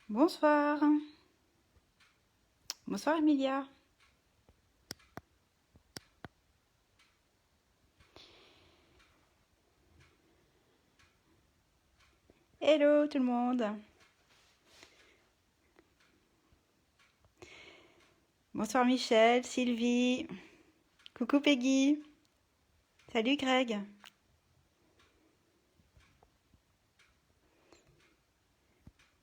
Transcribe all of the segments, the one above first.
Bonsoir. Bonsoir Emilia. Hello tout le monde. Bonsoir Michel, Sylvie. Coucou Peggy. Salut Greg.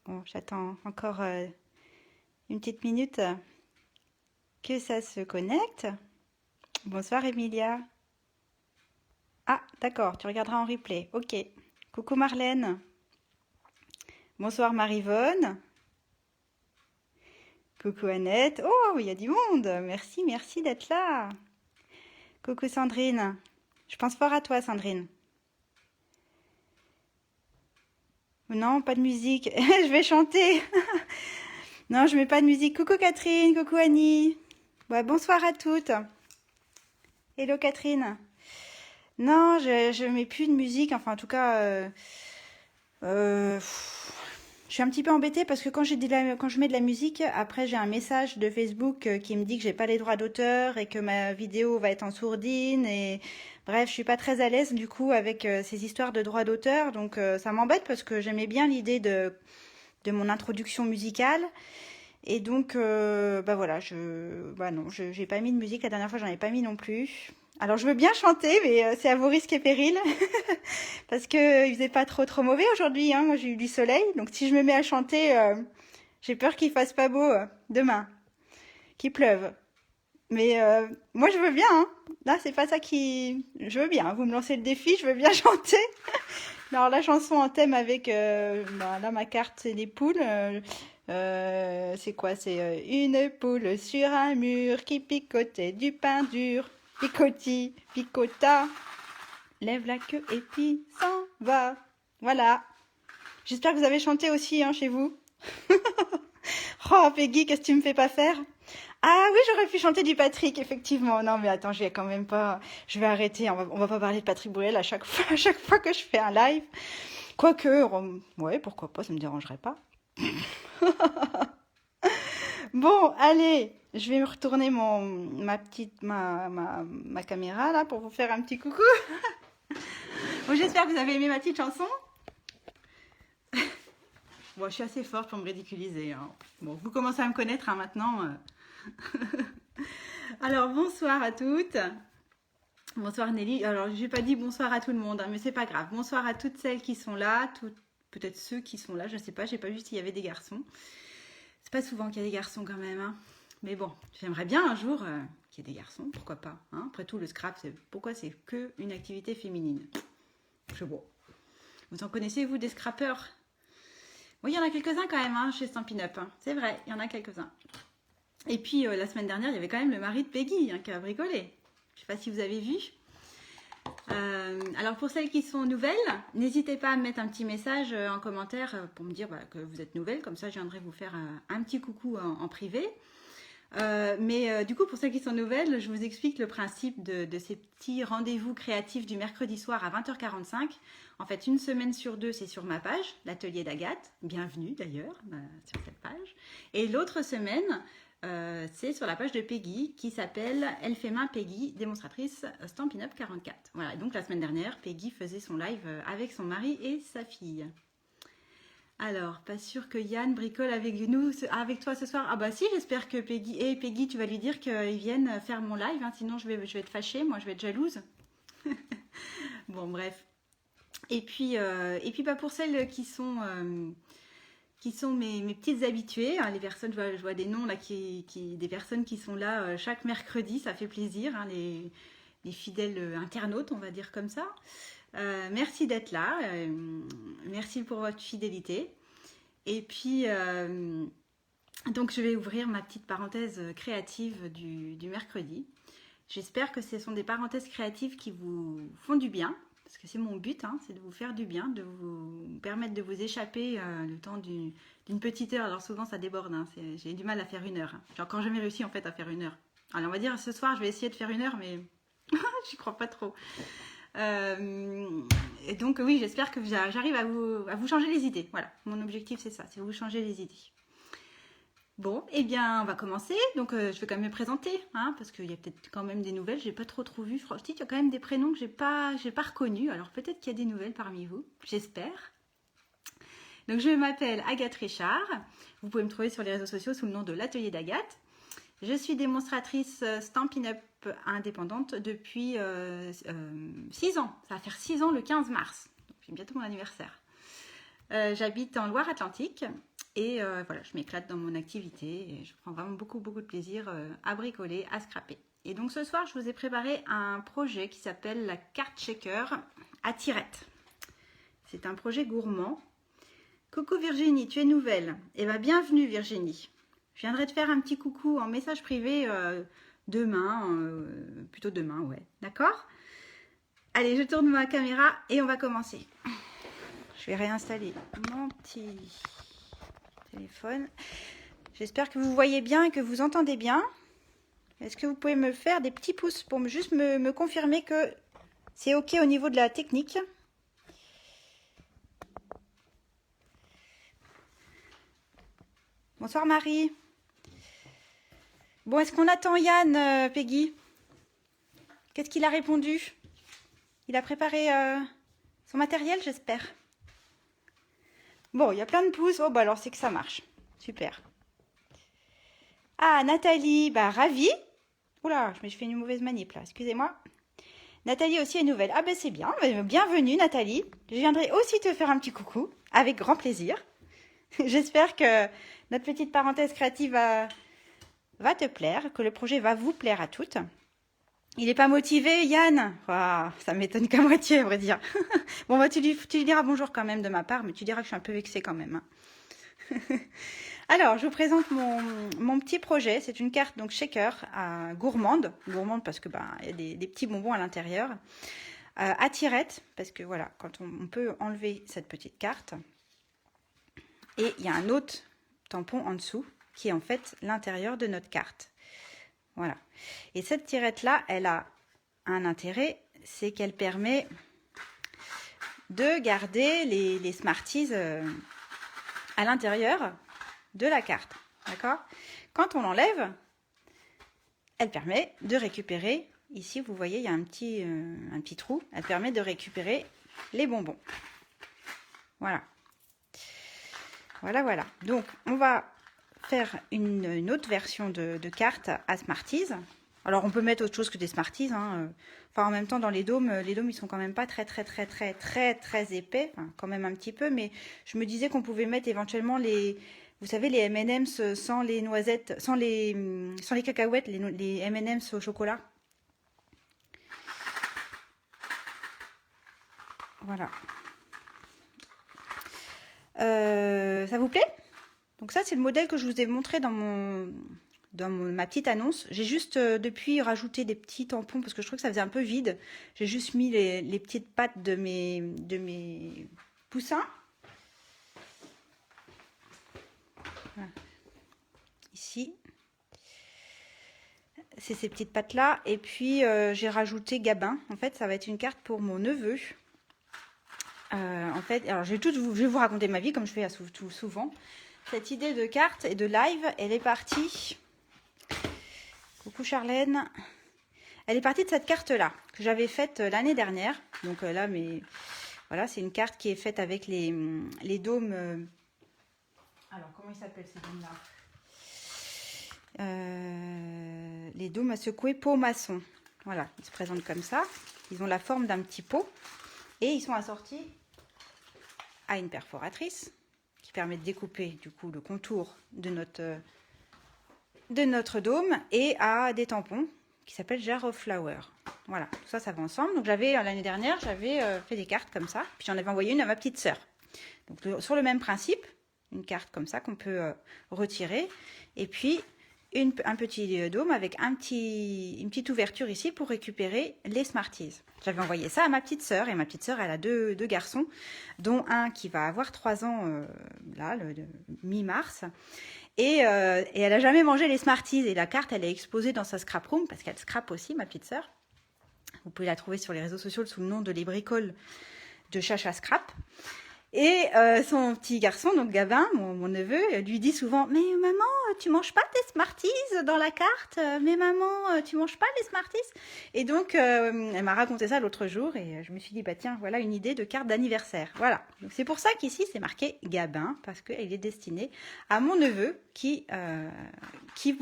Bon, j'attends encore une petite minute que ça se connecte. Bonsoir Emilia. Ah, d'accord, tu regarderas en replay. Ok. Coucou Marlène. Bonsoir Marivonne. Coucou Annette. Oh, il y a du monde. Merci, merci d'être là. Coucou Sandrine. Je pense fort à toi Sandrine. Non, pas de musique. Je vais chanter. Non, je mets pas de musique. Coucou Catherine, coucou Annie. Ouais, bonsoir à toutes. Hello Catherine. Non, je mets plus de musique. Enfin, en tout cas, je suis un petit peu embêtée parce que quand je mets de la musique, après j'ai un message de Facebook qui me dit que j'ai pas les droits d'auteur et que ma vidéo va être en sourdine et bref, je suis pas très à l'aise du coup avec ces histoires de droits d'auteur. Donc ça m'embête parce que j'aimais bien l'idée de mon introduction musicale. Et donc, bah voilà, bah non, j'ai pas mis de musique la dernière fois, j'en ai pas mis non plus. Alors je veux bien chanter, mais c'est à vos risques et périls, parce que il faisait pas trop mauvais aujourd'hui, hein. Moi j'ai eu du soleil, donc si je me mets à chanter, j'ai peur qu'il fasse pas beau demain, qu'il pleuve. Mais moi je veux bien, hein. Là c'est pas ça qui, je veux bien. Vous me lancez le défi, je veux bien chanter. Alors la chanson en thème avec bah, là ma carte c'est des poules. C'est quoi? C'est une poule sur un mur qui picotait du pain dur. Picotis, picota, lève la queue et puis s'en va. Voilà. J'espère que vous avez chanté aussi hein, chez vous. Oh Peggy, qu'est-ce que tu me fais pas faire? Ah oui, j'aurais pu chanter du Patrick, effectivement. Non mais attends, j'ai quand même pas. Je vais arrêter. On va pas parler de Patrick Bruel à chaque fois, à chaque fois que je fais un live. Quoique, ouais, pourquoi pas, ça me dérangerait pas. Bon, allez, je vais me retourner ma caméra là pour vous faire un petit coucou. Bon, j'espère que vous avez aimé ma petite chanson. Bon, je suis assez forte pour me ridiculiser, hein. Bon, vous commencez à me connaître hein, maintenant. Alors, bonsoir à toutes. Bonsoir Nelly. Alors, je n'ai pas dit bonsoir à tout le monde, hein, mais c'est pas grave. Bonsoir à toutes celles qui sont là, peut-être ceux qui sont là, je ne sais pas, j'ai pas vu s'il y avait des garçons. C'est pas souvent qu'il y a des garçons quand même, hein. Mais bon, j'aimerais bien un jour qu'il y ait des garçons, pourquoi pas, hein. Après tout, le scrap, pourquoi c'est que une activité féminine? Je sais pas. Vous en connaissez, vous, des scrappeurs? Oui, il y en a quelques-uns quand même, hein, chez Stampin' Up, hein. C'est vrai, il y en a quelques-uns. Et puis, la semaine dernière, il y avait quand même le mari de Peggy, hein, qui a bricolé. Je sais pas si vous avez vu. Alors pour celles qui sont nouvelles, n'hésitez pas à me mettre un petit message en commentaire pour me dire bah, que vous êtes nouvelles, comme ça je viendrai vous faire un petit coucou en privé. Mais du coup pour celles qui sont nouvelles, je vous explique le principe de ces petits rendez-vous créatifs du mercredi soir à 20h45. En fait, une semaine sur deux, c'est sur ma page, l'atelier d'Agathe. Bienvenue d'ailleurs sur cette page. Et l'autre semaine, c'est sur la page de Peggy qui s'appelle Elle fait main Peggy, démonstratrice Stampin' Up 44. Voilà, donc la semaine dernière, Peggy faisait son live avec son mari et sa fille. Alors, pas sûr que Yann bricole avec nous, avec toi ce soir. Ah bah si, j'espère que Peggy, Peggy, tu vas lui dire qu'ils viennent faire mon live, hein, sinon je vais être fâchée, moi je vais être jalouse. Bon, bref. Et puis bah, pour celles qui sont mes petites habituées, hein, les personnes, je vois des noms là, des personnes qui sont là chaque mercredi, ça fait plaisir, hein, les fidèles internautes, on va dire comme ça. Merci d'être là, merci pour votre fidélité. Et puis, donc je vais ouvrir ma petite parenthèse créative du mercredi. J'espère que ce sont des parenthèses créatives qui vous font du bien, parce que c'est mon but, hein, c'est de vous faire du bien, de vous permettre de vous échapper le temps d'une petite heure. Alors souvent ça déborde, hein, j'ai du mal à faire une heure. J'ai encore jamais réussi en fait à faire une heure. Alors on va dire ce soir je vais essayer de faire une heure, mais j'y crois pas trop. Et donc oui, j'espère que j'arrive à vous changer les idées. Voilà, mon objectif c'est ça, c'est vous changer les idées. Bon, eh bien, on va commencer. Donc, je vais quand même me présenter, hein, parce qu'il y a peut-être quand même des nouvelles. J'ai pas trop vu. Franchement, il y a quand même des prénoms que j'ai pas reconnus. Alors, peut-être qu'il y a des nouvelles parmi vous. J'espère. Donc, je m'appelle Agathe Richard. Vous pouvez me trouver sur les réseaux sociaux sous le nom de l'Atelier d'Agathe. Je suis démonstratrice Stampin' Up indépendante depuis 6 ans. Ça va faire 6 ans le 15 mars. Donc, c'est bientôt mon anniversaire. J'habite en Loire-Atlantique. Et voilà, je m'éclate dans mon activité et je prends vraiment beaucoup de plaisir à bricoler, à scraper. Et donc ce soir, je vous ai préparé un projet qui s'appelle la carte shaker à tirettes. C'est un projet gourmand. Coucou Virginie, tu es nouvelle. Eh bien, bienvenue Virginie. Je viendrai te faire un petit coucou en message privé demain, plutôt demain, ouais. D'accord? Allez, je tourne ma caméra et on va commencer. Je vais réinstaller mon petit téléphone. J'espère que vous voyez bien et que vous entendez bien. Est-ce que vous pouvez me faire des petits pouces pour juste me confirmer que c'est OK au niveau de la technique? Bonsoir Marie. Bon, est-ce qu'on attend Yann, Peggy? Qu'est-ce qu'il a répondu? Il a préparé son matériel, j'espère. Bon, il y a plein de pouces. Oh, bah alors c'est que ça marche. Super. Ah, Nathalie, bah ravie. Oula, je me suis fait une mauvaise manip là, excusez-moi. Nathalie aussi est nouvelle. Ah ben c'est bien, bienvenue Nathalie. Je viendrai aussi te faire un petit coucou, avec grand plaisir. J'espère que notre petite parenthèse créative va te plaire, que le projet va vous plaire à toutes. Il n'est pas motivé, Yann? Oh, ça m'étonne qu'à moitié, à vrai dire. Bon, bah, tu lui diras bonjour quand même de ma part, mais tu diras que je suis un peu vexée quand même. Hein. Alors, je vous présente mon petit projet. C'est une carte donc shaker gourmande. Gourmande parce que y a des petits bonbons à l'intérieur. À tirette, parce que voilà, quand on peut enlever cette petite carte. Et il y a un autre tampon en dessous, qui est en fait l'intérieur de notre carte. Voilà. Et cette tirette-là, elle a un intérêt, c'est qu'elle permet de garder les Smarties à l'intérieur de la carte. D'accord? Quand on l'enlève, elle permet de récupérer, ici vous voyez, il y a un petit trou, elle permet de récupérer les bonbons. Voilà. Voilà. Donc, on va faire une autre version de carte à Smarties. Alors on peut mettre autre chose que des Smarties, hein. Enfin en même temps dans les dômes ils sont quand même pas très épais, enfin, quand même un petit peu, mais je me disais qu'on pouvait mettre éventuellement vous savez, les M&M's sans les noisettes, sans les cacahuètes, les M&M's au chocolat. Voilà. Ça vous plaît? Donc ça, c'est le modèle que je vous ai montré dans ma petite annonce. J'ai juste depuis rajouté des petits tampons parce que je trouve que ça faisait un peu vide. J'ai juste mis les petites pattes de mes poussins. Voilà. Ici. C'est ces petites pattes-là. Et puis, j'ai rajouté Gabin. En fait, ça va être une carte pour mon neveu. En fait, alors je vais vous raconter ma vie comme je fais souvent. Cette idée de carte et de live, elle est partie. Coucou Charlène. Elle est partie de cette carte-là, que j'avais faite l'année dernière. Donc là, voilà, c'est une carte qui est faite avec les dômes. Alors, comment ils s'appellent ces dômes-là? Les dômes à secouer pot maçon. Voilà, ils se présentent comme ça. Ils ont la forme d'un petit pot. Et ils sont assortis à une perforatrice qui permet de découper du coup le contour de notre dôme et à des tampons qui s'appellent Jar of Flower. Voilà, tout ça, ça va ensemble. Donc l'année dernière, j'avais fait des cartes comme ça, puis j'en avais envoyé une à ma petite sœur. Donc sur le même principe, une carte comme ça qu'on peut retirer, et puis un petit dôme avec une petite ouverture ici pour récupérer les Smarties. J'avais envoyé ça à ma petite sœur, et ma petite sœur, elle a deux garçons, dont un qui va avoir 3 ans, là, le mi-mars, et elle a jamais mangé les Smarties, et la carte, elle est exposée dans sa scrap room, parce qu'elle scrape aussi, ma petite sœur. Vous pouvez la trouver sur les réseaux sociaux sous le nom de Les Bricoles de Chacha Scrap. Et son petit garçon, donc Gabin, mon neveu, lui dit souvent « Mais maman, tu manges pas tes Smarties dans la carte? Mais maman, tu manges pas les Smarties ?» Et donc, elle m'a raconté ça l'autre jour et je me suis dit « Bah tiens, voilà une idée de carte d'anniversaire. » Voilà. Donc c'est pour ça qu'ici, c'est marqué Gabin, parce qu'il est destiné à mon neveu qui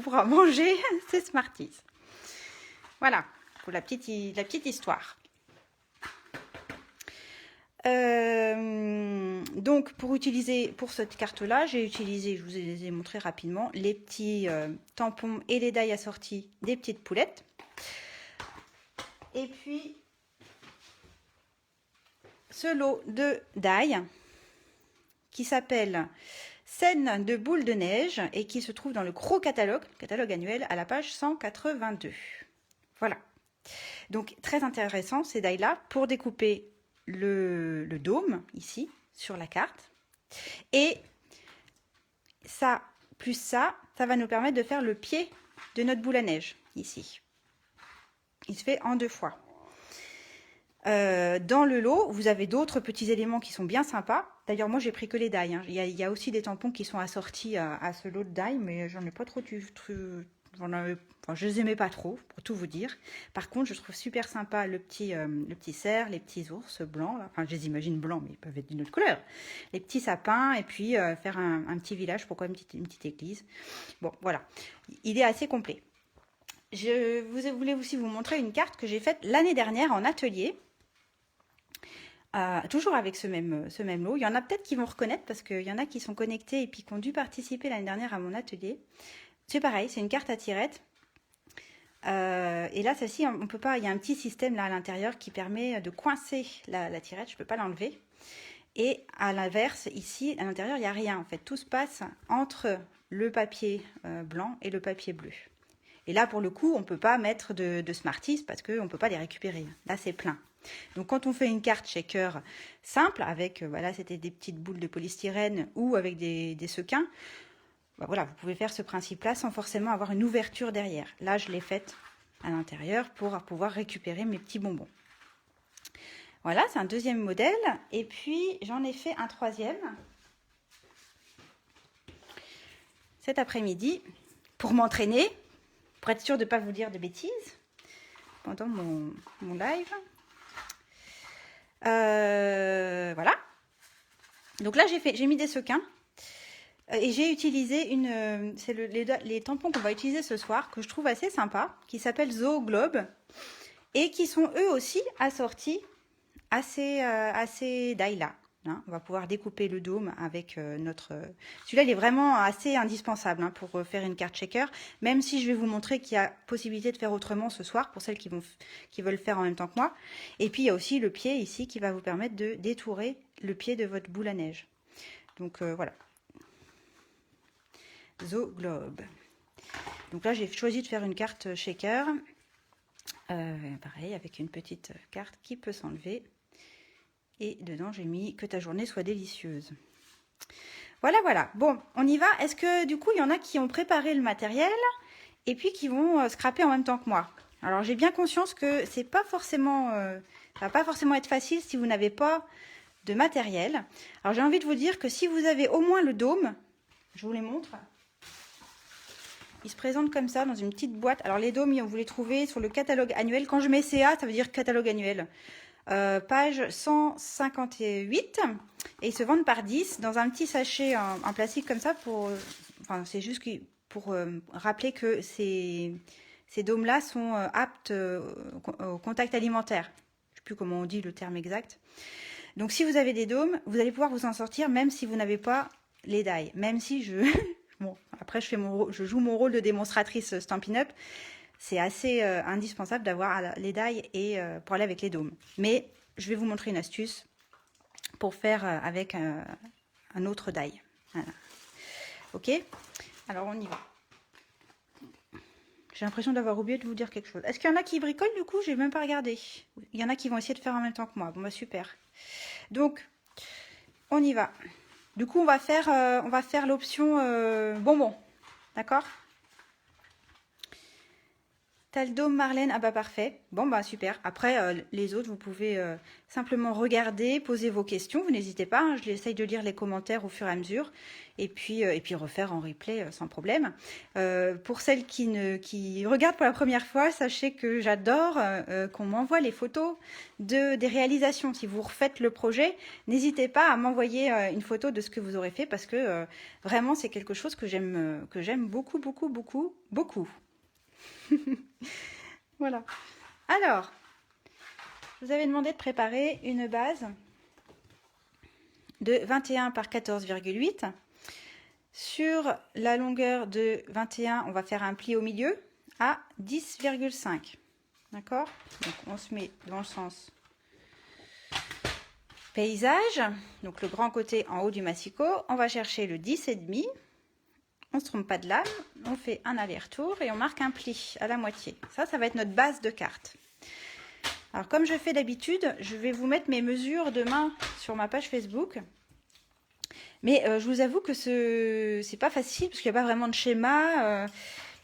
pourra manger ses Smarties. Voilà, pour la petite histoire. Donc pour cette carte là j'ai utilisé, je vous les ai montré rapidement, les petits tampons et les die assortis des petites poulettes, et puis ce lot de die qui s'appelle Scène de boules de neige et qui se trouve dans le gros catalogue annuel à la page 182. Voilà, donc très intéressant ces die là pour découper le dôme ici sur la carte, et ça plus ça va nous permettre de faire le pied de notre boule à neige ici. Il se fait en 2 fois. Dans le lot, vous avez d'autres petits éléments qui sont bien sympas. D'ailleurs, moi j'ai pris que les die, hein. Il y a aussi des tampons qui sont assortis à ce lot de die, mais j'en ai pas trop je les aimais pas trop, pour tout vous dire. Par contre, je trouve super sympa le petit cerf, les petits ours blancs. Là. Enfin, je les imagine blancs, mais ils peuvent être d'une autre couleur. Les petits sapins, et puis faire un petit village, pourquoi une petite église. Bon, voilà. Il est assez complet. Je voulais aussi vous montrer une carte que j'ai faite l'année dernière en atelier. Toujours avec ce même lot. Il y en a peut-être qui vont reconnaître, parce qu'il y en a qui sont connectés et puis qui ont dû participer l'année dernière à mon atelier. C'est pareil, c'est une carte à tirettes. Et là, celle-ci, on peut pas. Il y a un petit système là à l'intérieur qui permet de coincer la tirette. Je peux pas l'enlever. Et à l'inverse, ici, à l'intérieur, il n'y a rien. En fait, tout se passe entre le papier blanc et le papier bleu. Et là, pour le coup, on peut pas mettre de Smarties parce qu'on peut pas les récupérer. Là, c'est plein. Donc, quand on fait une carte shaker simple avec, voilà, c'était des petites boules de polystyrène ou avec des sequins. Voilà, vous pouvez faire ce principe-là sans forcément avoir une ouverture derrière. Là, je l'ai faite à l'intérieur pour pouvoir récupérer mes petits bonbons. Voilà, c'est un deuxième modèle. Et puis, j'en ai fait un troisième cet après-midi pour m'entraîner, pour être sûre de ne pas vous dire de bêtises pendant mon live. Voilà. Donc là, j'ai mis des sequins. Et j'ai utilisé les tampons qu'on va utiliser ce soir, que je trouve assez sympa, qui s'appellent Zoo Globe, et qui sont eux aussi assortis à ces die-là. Hein. On va pouvoir découper le dôme avec notre... Celui-là, il est vraiment assez indispensable pour faire une carte shaker, même si je vais vous montrer qu'il y a possibilité de faire autrement ce soir, pour celles qui veulent faire en même temps que moi. Et puis, il y a aussi le pied ici, qui va vous permettre de détourer le pied de votre boule à neige. Donc, voilà. Zoo Globe. Donc là, j'ai choisi de faire une carte shaker. Pareil, avec une petite carte qui peut s'enlever. Et dedans, j'ai mis que ta journée soit délicieuse. Voilà, voilà. Bon, on y va. Est-ce que du coup, il y en a qui ont préparé le matériel et puis qui vont scraper en même temps que moi? Alors, j'ai bien conscience que c'est pas forcément, ça va pas forcément être facile si vous n'avez pas de matériel. Alors, j'ai envie de vous dire que si vous avez au moins le dôme, je vous les montre. Il se présente comme ça dans une petite boîte. Alors les dômes, vous les trouvez sur le catalogue annuel. Quand je mets CA, ça veut dire catalogue annuel. Page 158. Et ils se vendent par 10 dans un petit sachet en plastique comme ça. Enfin, c'est juste pour rappeler que ces dômes-là sont aptes au contact alimentaire. Je ne sais plus comment on dit le terme exact. Donc si vous avez des dômes, vous allez pouvoir vous en sortir même si vous n'avez pas les die. Même si je... Bon, après, je joue mon rôle de démonstratrice Stampin' Up. C'est assez indispensable d'avoir les die et pour aller avec les dômes. Mais je vais vous montrer une astuce pour faire avec un autre die. Voilà. Ok? Alors, on y va. J'ai l'impression d'avoir oublié de vous dire quelque chose. Est-ce qu'il y en a qui bricolent du coup? J'ai même pas regardé. Il y en a qui vont essayer de faire en même temps que moi. Bon, bah super. Donc, on y va. Du coup, on va faire l'option bonbon. D'accord? T'as le dôme, Marlène? Ah bah parfait. Bon bah super. Après, les autres, vous pouvez simplement regarder, poser vos questions. Vous n'hésitez pas, hein, j'essaye de lire les commentaires au fur et à mesure. Et puis refaire en replay sans problème. Pour celles qui regardent pour la première fois, sachez que j'adore qu'on m'envoie les photos des réalisations. Si vous refaites le projet, n'hésitez pas à m'envoyer une photo de ce que vous aurez fait parce que vraiment c'est quelque chose que j'aime beaucoup, beaucoup, beaucoup, beaucoup. Voilà. Alors, je vous avais demandé de préparer une base de 21 par 14,8. Sur la longueur de 21, on va faire un pli au milieu à 10,5. D'accord? Donc, on se met dans le sens paysage. Donc, le grand côté en haut du massicot. On va chercher le 10,5. On ne se trompe pas de lame, on fait un aller-retour et on marque un pli à la moitié. Ça va être notre base de carte. Alors comme je fais d'habitude, je vais vous mettre mes mesures demain sur ma page Facebook. Mais je vous avoue que c'est pas facile parce qu'il n'y a pas vraiment de schéma.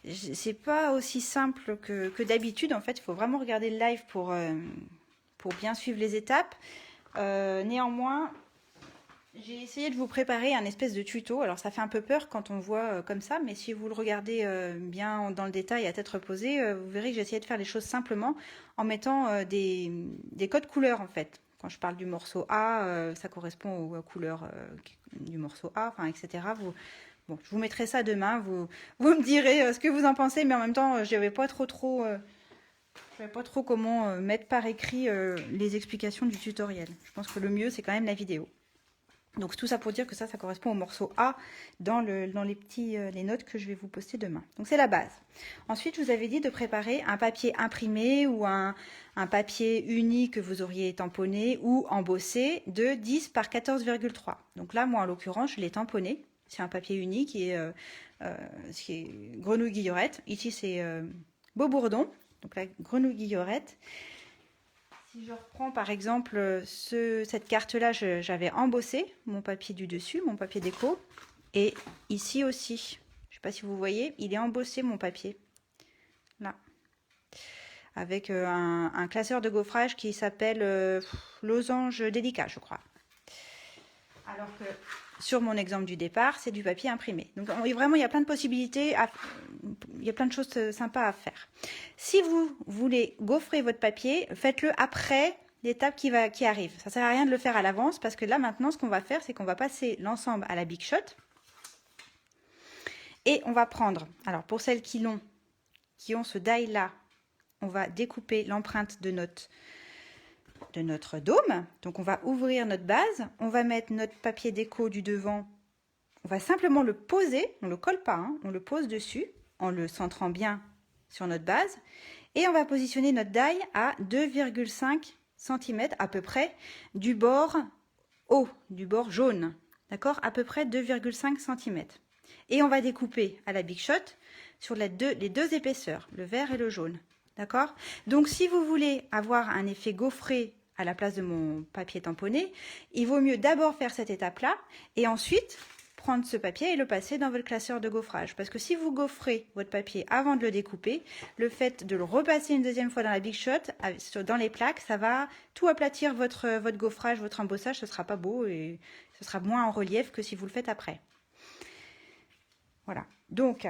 C'est pas aussi simple que d'habitude. En fait, il faut vraiment regarder le live pour bien suivre les étapes. Néanmoins, j'ai essayé de vous préparer un espèce de tuto. Alors ça fait un peu peur quand on voit comme ça, mais si vous le regardez bien dans le détail à tête reposée, vous verrez que j'ai essayé de faire les choses simplement en mettant des codes couleurs en fait. Quand je parle du morceau A, ça correspond aux couleurs du morceau A, enfin, etc. Bon, je vous mettrai ça demain, vous me direz ce que vous en pensez, mais en même temps, je ne savais pas trop comment mettre par écrit les explications du tutoriel. Je pense que le mieux, c'est quand même la vidéo. Donc tout ça pour dire que ça correspond au morceau A dans les notes que je vais vous poster demain. Donc c'est la base. Ensuite, je vous avais dit de préparer un papier imprimé ou un papier uni que vous auriez tamponné ou embossé de 10 par 14,3. Donc là, moi en l'occurrence, je l'ai tamponné. C'est un papier uni qui est grenouille guillerette. Ici, c'est beau bourdon, donc la grenouille guillerette. Si je reprends par exemple cette carte-là, j'avais embossé mon papier du dessus, mon papier déco. Et ici aussi, je ne sais pas si vous voyez, il est embossé mon papier. Là. Avec un classeur de gaufrage qui s'appelle Losange délicat, je crois. Alors que sur mon exemple du départ, c'est du papier imprimé. Donc vraiment, il y a plein de possibilités, il y a plein de choses sympas à faire. Si vous voulez gaufrer votre papier, faites-le après l'étape qui arrive. Ça ne sert à rien de le faire à l'avance parce que là, maintenant, ce qu'on va faire, c'est qu'on va passer l'ensemble à la Big Shot. Et on va prendre, alors pour celles qui ont ce die-là, on va découper l'empreinte de notre dôme. Donc on va ouvrir notre base, on va mettre notre papier déco du devant, on va simplement le poser, on ne le colle pas, hein, on le pose dessus en le centrant bien sur notre base et on va positionner notre die à 2,5 cm à peu près du bord haut, du bord jaune, d'accord, à peu près 2,5 cm. Et on va découper à la Big Shot sur les deux épaisseurs, le vert et le jaune. D'accord? Donc, si vous voulez avoir un effet gaufré à la place de mon papier tamponné, il vaut mieux d'abord faire cette étape-là et ensuite prendre ce papier et le passer dans votre classeur de gaufrage. Parce que si vous gaufrez votre papier avant de le découper, le fait de le repasser une deuxième fois dans la Big Shot, dans les plaques, ça va tout aplatir votre gaufrage, votre embossage, ce ne sera pas beau et ce sera moins en relief que si vous le faites après. Voilà. Donc,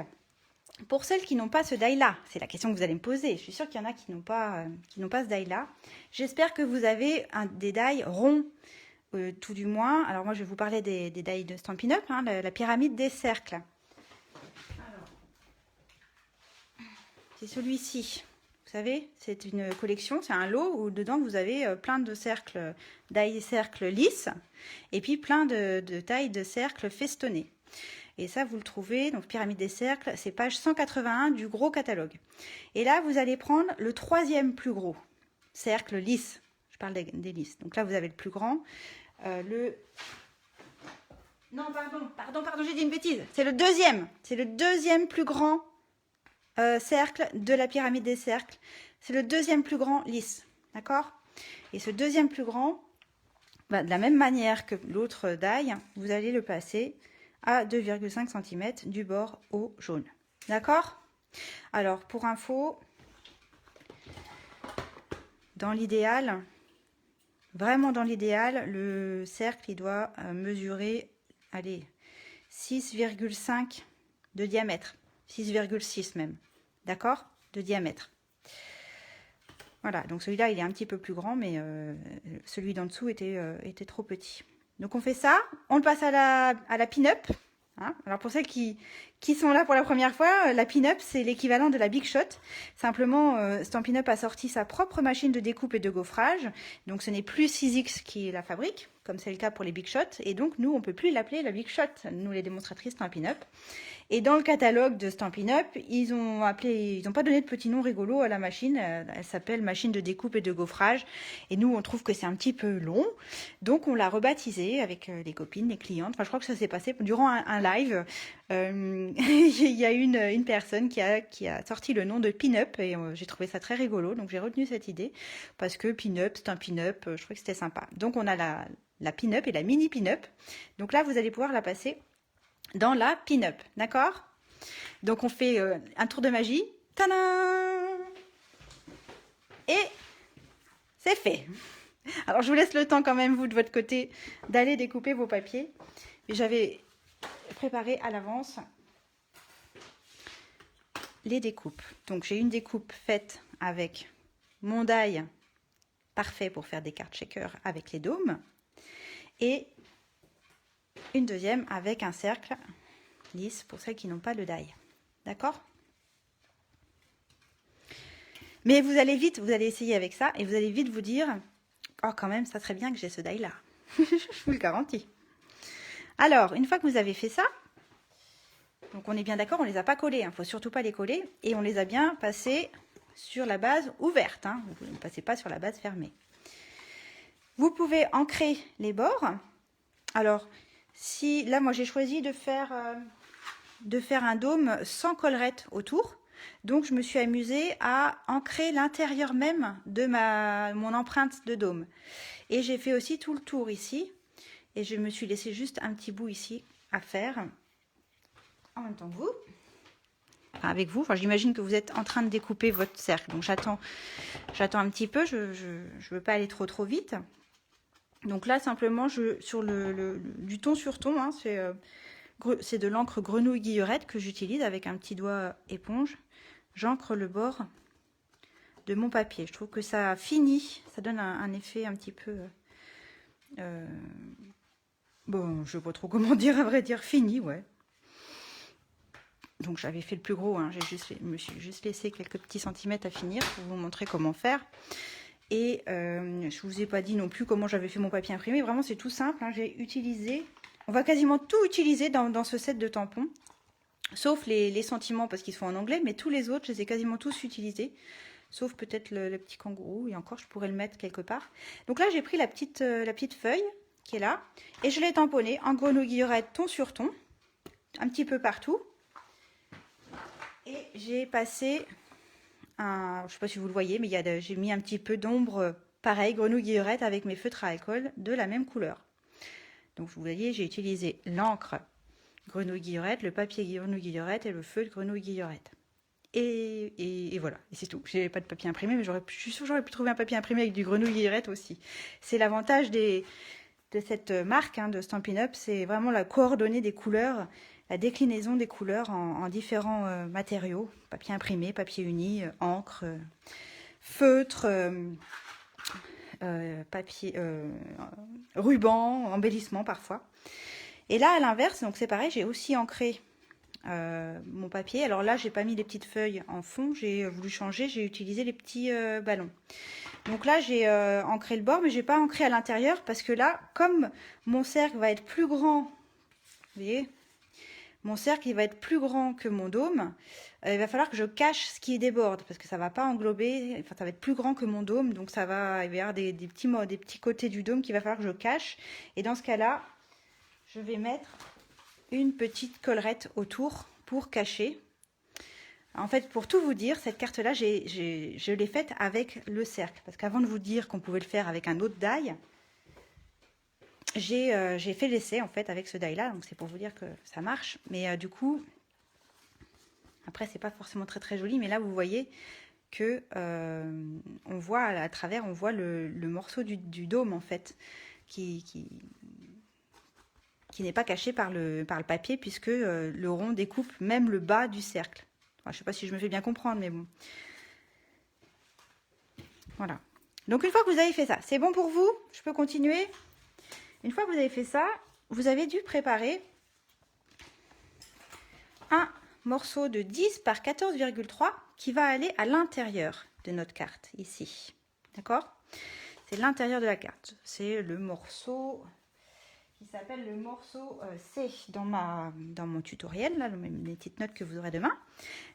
pour celles qui n'ont pas ce die-là, c'est la question que vous allez me poser. Je suis sûre qu'il y en a qui n'ont pas ce die-là. J'espère que vous avez des die ronds, tout du moins. Alors moi, je vais vous parler des die de Stampin' Up, hein, la pyramide des cercles. C'est celui-ci. Vous savez, c'est une collection, c'est un lot où dedans vous avez plein de cercles, die cercles lisses, et puis plein de tailles de cercles festonnés. Et ça, vous le trouvez, donc pyramide des cercles, c'est page 181 du gros catalogue. Et là, vous allez prendre le troisième plus gros cercle lisse. Je parle des lisses. Donc là, vous avez le plus grand. Non, pardon, j'ai dit une bêtise. C'est le deuxième. C'est le deuxième plus grand cercle de la pyramide des cercles. C'est le deuxième plus grand lisse. D'accord? Et ce deuxième plus grand, de la même manière que l'autre die, vous allez le passer à 2,5 cm du bord au jaune. D'accord? Alors, pour info, dans l'idéal, vraiment dans l'idéal, le cercle, il doit mesurer, allez, 6,5 de diamètre, 6,6 même, d'accord, de diamètre. Voilà, donc celui-là, il est un petit peu plus grand, mais celui d'en dessous était trop petit. Donc on fait ça, on le passe à la pin-up. Hein. Alors pour celles qui sont là pour la première fois, la pin-up, c'est l'équivalent de la Big Shot. Simplement, Stampin' Up a sorti sa propre machine de découpe et de gaufrage. Donc ce n'est plus 6X qui la fabrique, comme c'est le cas pour les Big Shot. Et donc nous, on ne peut plus l'appeler la Big Shot, nous les démonstratrices Stampin' Up. Et dans le catalogue de Stampin' Up, ils n'ont pas donné de petit nom rigolo à la machine. Elle s'appelle machine de découpe et de gaufrage. Et nous, on trouve que c'est un petit peu long. Donc, on l'a rebaptisée avec les copines, les clientes. Enfin, je crois que ça s'est passé durant un live. Il y a une personne qui a sorti le nom de Pin-Up et j'ai trouvé ça très rigolo. Donc, j'ai retenu cette idée parce que Pin-Up, Stampin' Up, je trouvais que c'était sympa. Donc, on a la Pin-Up et la mini Pin-Up. Donc là, vous allez pouvoir la passer dans la pin-up, d'accord? Donc on fait un tour de magie. Tadam! Et c'est fait. Alors je vous laisse le temps quand même, vous de votre côté, d'aller découper vos papiers. J'avais préparé à l'avance les découpes. Donc j'ai une découpe faite avec mon die parfait pour faire des cartes shaker avec les dômes. Et une deuxième avec un cercle lisse pour celles qui n'ont pas le die. D'accord? Mais vous allez essayer avec ça et vous allez vite vous dire oh quand même ça serait bien que j'ai ce die là. Je vous le garantis. Alors, une fois que vous avez fait ça, donc on est bien d'accord, on les a pas collés, il ne faut surtout pas les coller et on les a bien passés sur la base ouverte, hein. Vous ne passez pas sur la base fermée. Vous pouvez ancrer les bords. Alors, si là moi j'ai choisi de faire un dôme sans collerette autour. Donc je me suis amusée à ancrer l'intérieur même de mon empreinte de dôme. Et j'ai fait aussi tout le tour ici. Et je me suis laissé juste un petit bout ici à faire. En même temps que vous. Enfin, avec vous. Enfin, j'imagine que vous êtes en train de découper votre cercle. Donc j'attends un petit peu. Je ne veux pas aller trop vite. Donc là, simplement, sur du ton sur ton, hein, c'est de l'encre grenouille guillerette que j'utilise avec un petit doigt éponge. J'encre le bord de mon papier. Je trouve que ça finit, ça donne un effet un petit peu... bon, je ne sais pas trop comment dire, à vrai dire, fini, ouais. Donc j'avais fait le plus gros, hein, je me suis juste laissé quelques petits centimètres à finir pour vous montrer comment faire. Et je ne vous ai pas dit non plus comment j'avais fait mon papier imprimé. Vraiment, c'est tout simple, hein. J'ai utilisé... On va quasiment tout utiliser dans ce set de tampons. Sauf les sentiments parce qu'ils sont en anglais, mais tous les autres, je les ai quasiment tous utilisés. Sauf peut-être le petit kangourou, et encore, je pourrais le mettre quelque part. Donc là, j'ai pris la petite feuille qui est là, et je l'ai tamponnée en grenouille guillerette ton sur ton, un petit peu partout. Et j'ai passé je ne sais pas si vous le voyez, mais j'ai mis un petit peu d'ombre, pareil, grenouille guillerette avec mes feutres à alcool de la même couleur. Donc vous voyez, j'ai utilisé l'encre grenouille guillerette, le papier grenouille guillerette et le feutre grenouille guillerette. Et voilà, et c'est tout. J'ai pas de papier imprimé, mais je suis sûre que j'aurais pu trouver un papier imprimé avec du grenouille guillerette aussi. C'est l'avantage de cette marque, hein, de Stampin' Up, c'est vraiment la coordonnée des couleurs, la déclinaison des couleurs en différents matériaux. Papier imprimé, papier uni, encre, feutre, papier, ruban, embellissement parfois. Et là, à l'inverse, donc c'est pareil, j'ai aussi ancré mon papier. Alors là, j'ai pas mis les petites feuilles en fond, j'ai voulu changer, j'ai utilisé les petits ballons. Donc là, j'ai ancré le bord, mais j'ai pas ancré à l'intérieur parce que là, comme mon cercle va être plus grand, vous voyez, mon cercle il va être plus grand que mon dôme, il va falloir que je cache ce qui déborde parce que ça va pas englober, enfin ça va être plus grand que mon dôme, donc il va y avoir des petits côtés du dôme qu'il va falloir que je cache. Et dans ce cas-là, je vais mettre une petite collerette autour pour cacher. En fait, pour tout vous dire, cette carte-là, je l'ai faite avec le cercle. Parce qu'avant de vous dire qu'on pouvait le faire avec un autre die, j'ai fait l'essai en fait avec ce die-là. Donc c'est pour vous dire que ça marche. Mais du coup, après, c'est pas forcément très joli. Mais là, vous voyez, que on voit à travers, on voit le morceau du dôme en fait, qui n'est pas caché par le papier, puisque le rond découpe même le bas du cercle. Enfin, je ne sais pas si je me fais bien comprendre, mais bon. Voilà. Donc une fois que vous avez fait ça, c'est bon pour vous? Je peux continuer? Une fois que vous avez fait ça, vous avez dû préparer un morceau de 10 par 14,3 qui va aller à l'intérieur de notre carte, ici. D'accord? C'est l'intérieur de la carte. C'est le morceau qui s'appelle le morceau C dans mon tutoriel, là, les petites notes que vous aurez demain.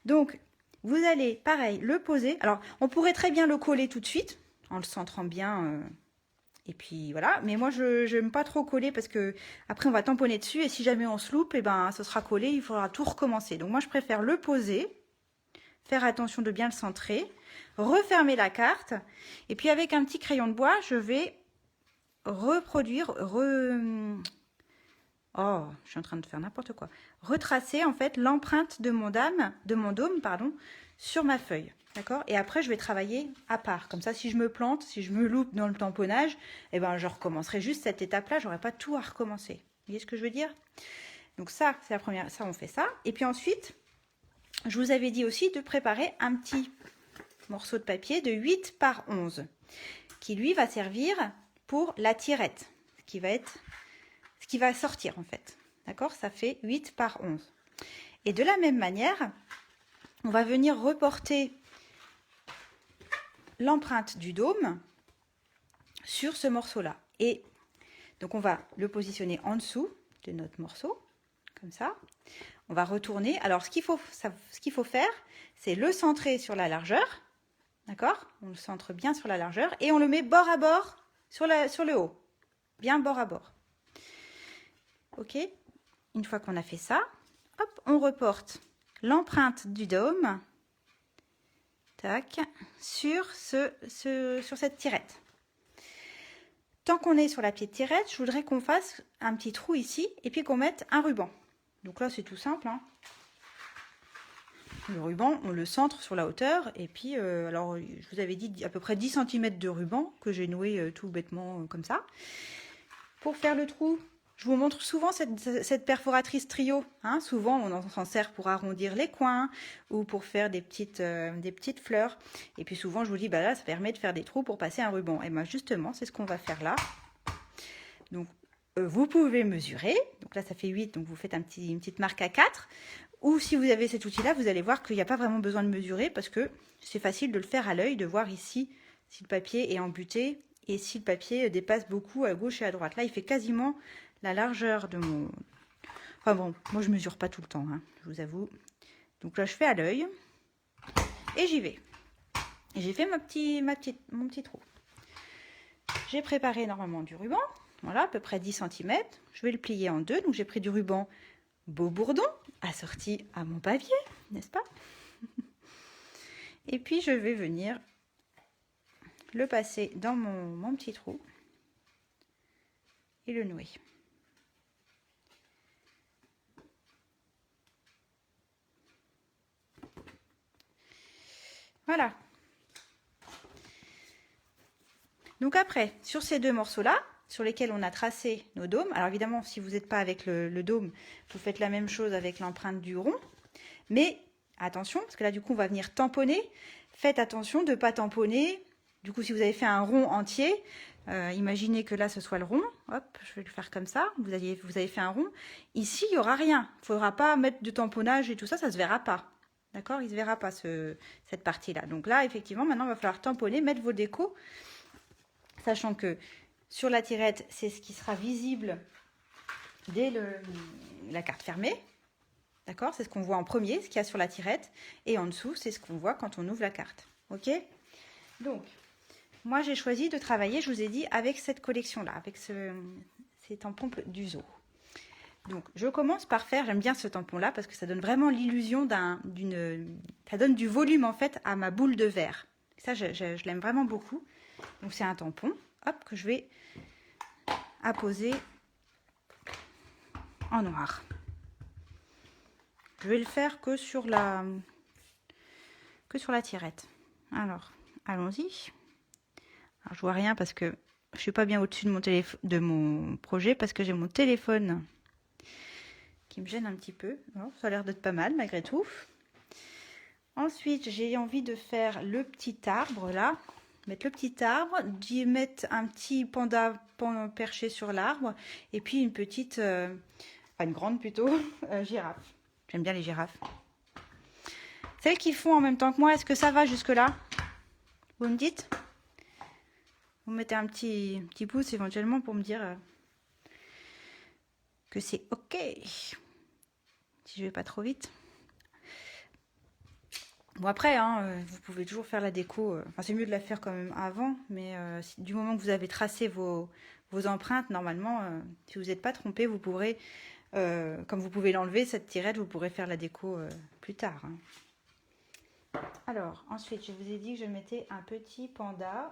Donc, vous allez, pareil, le poser. Alors, on pourrait très bien le coller tout de suite, en le centrant bien. Et puis, voilà. Mais moi, je n'aime pas trop coller parce que après on va tamponner dessus. Et si jamais on se loupe, et ben, ce sera collé. Il faudra tout recommencer. Donc, moi, je préfère le poser. Faire attention de bien le centrer. Refermer la carte. Et puis, avec un petit crayon de bois, je vais reproduire, oh, je suis en train de faire n'importe quoi. Retracer en fait l'empreinte de mon dôme, pardon, sur ma feuille. D'accord? Et après, je vais travailler à part. Comme ça, si je me plante, si je me loupe dans le tamponnage, eh ben, je recommencerai juste cette étape-là. J'aurai pas tout à recommencer. Vous voyez ce que je veux dire? Donc ça, c'est la première. Ça, on fait ça. Et puis ensuite, je vous avais dit aussi de préparer un petit morceau de papier de 8 par 11 qui, lui, va servir pour la tirette, ce qui va sortir en fait. D'accord? Ça fait 8 par 11. Et de la même manière, on va venir reporter l'empreinte du dôme sur ce morceau-là. Et donc, on va le positionner en dessous de notre morceau, comme ça. On va retourner. Alors, ce qu'il faut faire, c'est le centrer sur la largeur. D'accord? On le centre bien sur la largeur et on le met bord à bord sur le haut. Bien bord à bord. Ok? Une fois qu'on a fait ça, hop, on reporte l'empreinte du dôme, tac, sur cette tirette. Tant qu'on est sur la petite tirette, je voudrais qu'on fasse un petit trou ici et puis qu'on mette un ruban. Donc là, c'est tout simple, hein. Le ruban, on le centre sur la hauteur et puis, alors, je vous avais dit à peu près 10 cm de ruban que j'ai noué tout bêtement comme ça. Pour faire le trou, je vous montre souvent cette perforatrice trio. Hein. Souvent, on s'en sert pour arrondir les coins ou pour faire des petites fleurs. Et puis souvent, je vous dis, bah là, ça permet de faire des trous pour passer un ruban. Et bien justement, c'est ce qu'on va faire là. Donc, vous pouvez mesurer. Donc là, ça fait 8, donc vous faites une petite marque à 4. Ou si vous avez cet outil-là, vous allez voir qu'il n'y a pas vraiment besoin de mesurer parce que c'est facile de le faire à l'œil, de voir ici si le papier est embuté et si le papier dépasse beaucoup à gauche et à droite. Là, il fait quasiment la largeur de mon... Enfin bon, moi je mesure pas tout le temps, hein, je vous avoue. Donc là, je fais à l'œil et j'y vais. Et j'ai fait mon petit trou. J'ai préparé normalement du ruban, voilà, à peu près 10 cm. Je vais le plier en deux. Donc j'ai pris du ruban Beau Bourdon, assorti à mon papier, n'est-ce pas? Et puis je vais venir le passer dans mon petit trou et le nouer. Voilà. Donc après, sur ces deux morceaux-là, sur lesquels on a tracé nos dômes, alors évidemment, si vous n'êtes pas avec le dôme, vous faites la même chose avec l'empreinte du rond. Mais attention, parce que là, du coup, on va venir tamponner. Faites attention de ne pas tamponner. Du coup, si vous avez fait un rond entier, imaginez que là, ce soit le rond. Hop, je vais le faire comme ça. Vous avez fait un rond. Ici, il n'y aura rien. Il ne faudra pas mettre de tamponnage et tout ça, ça ne se verra pas. D'accord? Il ne se verra pas cette partie-là. Donc là, effectivement, maintenant, il va falloir tamponner, mettre vos décos, sachant que sur la tirette, c'est ce qui sera visible dès la carte fermée. D'accord? C'est ce qu'on voit en premier, ce qu'il y a sur la tirette. Et en dessous, c'est ce qu'on voit quand on ouvre la carte. Ok? Donc, moi, j'ai choisi de travailler, je vous ai dit, avec cette collection-là, avec ces tampons d'Uso. Donc, je commence par faire, j'aime bien ce tampon-là, parce que ça donne vraiment l'illusion ça donne du volume, en fait, à ma boule de verre. Ça, je l'aime vraiment beaucoup. Donc, c'est un tampon, hop, que je vais apposer en noir. Je vais le faire que sur la tirette. Alors, allons-y. Alors, je vois rien parce que je suis pas bien au-dessus de mon de mon projet parce que j'ai mon téléphone qui me gêne un petit peu. Alors, ça a l'air d'être pas mal malgré tout. Ensuite, j'ai envie de faire le petit arbre là. Mettre le petit arbre, d'y mettre un petit panda perché sur l'arbre et puis une petite, enfin une grande plutôt, girafe. J'aime bien les girafes. Celles qui font en même temps que moi, est-ce que ça va jusque-là? Vous me dites? Vous mettez un petit pouce éventuellement pour me dire que c'est ok. Si je vais pas trop vite. Bon après, hein, vous pouvez toujours faire la déco. Enfin, c'est mieux de la faire quand même avant, mais du moment que vous avez tracé vos empreintes, normalement, si vous n'êtes pas trompé, vous pourrez, comme vous pouvez l'enlever, cette tirette, vous pourrez faire la déco plus tard. Hein. Alors, ensuite, je vous ai dit que je mettais un petit panda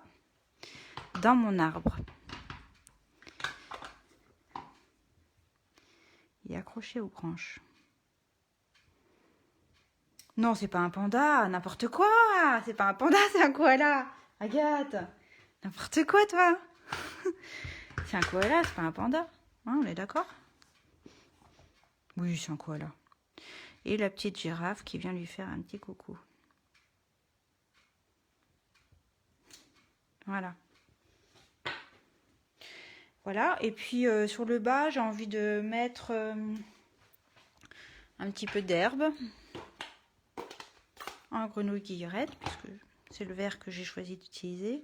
dans mon arbre. Il est accroché aux branches. Non, c'est pas un panda, n'importe quoi. C'est pas un panda, c'est un koala. Agathe, n'importe quoi, toi. C'est un koala, c'est pas un panda. Hein, on est d'accord? Oui, c'est un koala. Et la petite girafe qui vient lui faire un petit coucou. Voilà. Voilà, et puis sur le bas, j'ai envie de mettre un petit peu d'herbe. Un grenouille guillerette, puisque c'est le vert que j'ai choisi d'utiliser.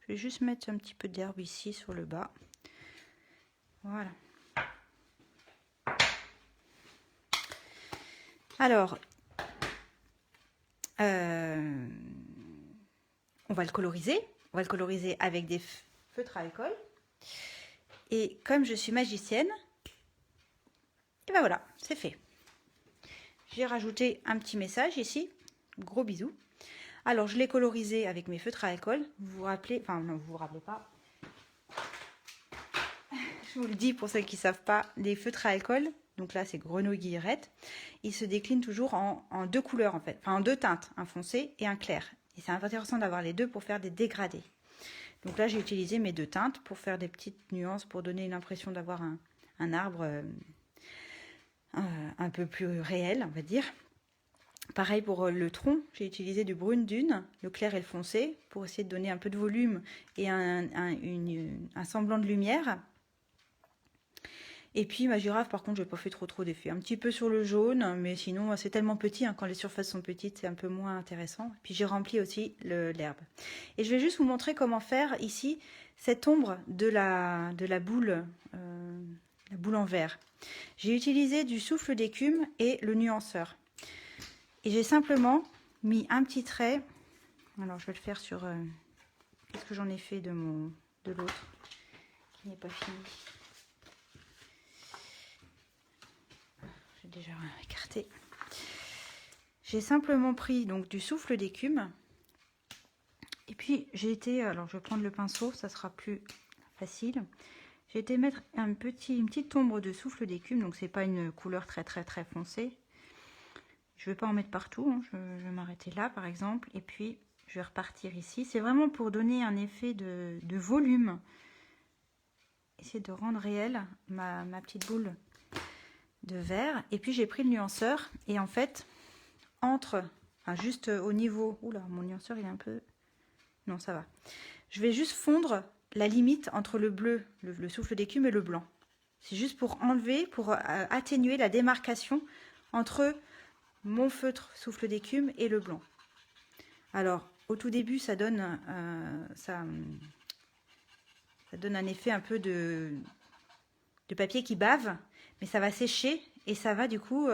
Je vais juste mettre un petit peu d'herbe ici sur le bas. Voilà. Alors, on va le coloriser. On va le coloriser avec des feutres à alcool. Et comme je suis magicienne, et ben voilà, c'est fait. J'ai rajouté un petit message ici. Gros bisous. Alors, je l'ai colorisé avec mes feutres à alcool. Vous vous rappelez, enfin non, vous vous rappelez pas. Je vous le dis pour celles qui ne savent pas, les feutres à alcool, donc là c'est grenouille guillerette, ils se déclinent toujours en deux couleurs en fait, enfin en deux teintes, un foncé et un clair. Et c'est intéressant d'avoir les deux pour faire des dégradés. Donc là j'ai utilisé mes deux teintes pour faire des petites nuances, pour donner une impression d'avoir un arbre un peu plus réel, on va dire. Pareil pour le tronc, j'ai utilisé du brune dune, le clair et le foncé, pour essayer de donner un peu de volume et un semblant de lumière. Et puis ma girafe, par contre, je n'ai pas fait trop d'effet. Un petit peu sur le jaune, mais sinon, c'est tellement petit, hein, quand les surfaces sont petites, c'est un peu moins intéressant. Puis j'ai rempli aussi l'herbe. Et je vais juste vous montrer comment faire ici cette ombre de la boule, la boule en verre. J'ai utilisé du souffle d'écume et le nuanceur. Et j'ai simplement mis un petit trait. Alors je vais le faire sur... qu'est-ce que j'en ai fait de l'autre qui n'est pas fini. Déjà écarté. J'ai simplement pris donc du souffle d'écume et puis j'ai été, alors je vais prendre le pinceau, ça sera plus facile. J'ai été mettre une petite ombre de souffle d'écume, donc c'est pas une couleur très foncée. Je vais pas en mettre partout, hein. Je vais m'arrêter là par exemple et puis je vais repartir ici. C'est vraiment pour donner un effet de volume, essayer de rendre réel ma petite boule de vert. Et puis j'ai pris le nuanceur et en fait juste au niveau, oula, mon nuanceur il est un peu, non ça va, je vais juste fondre la limite entre le bleu, le souffle d'écume et le blanc. C'est juste pour enlever, pour atténuer la démarcation entre mon feutre souffle d'écume et le blanc. Alors au tout début ça donne ça donne un effet un peu de papier qui bave, mais ça va sécher et ça va du coup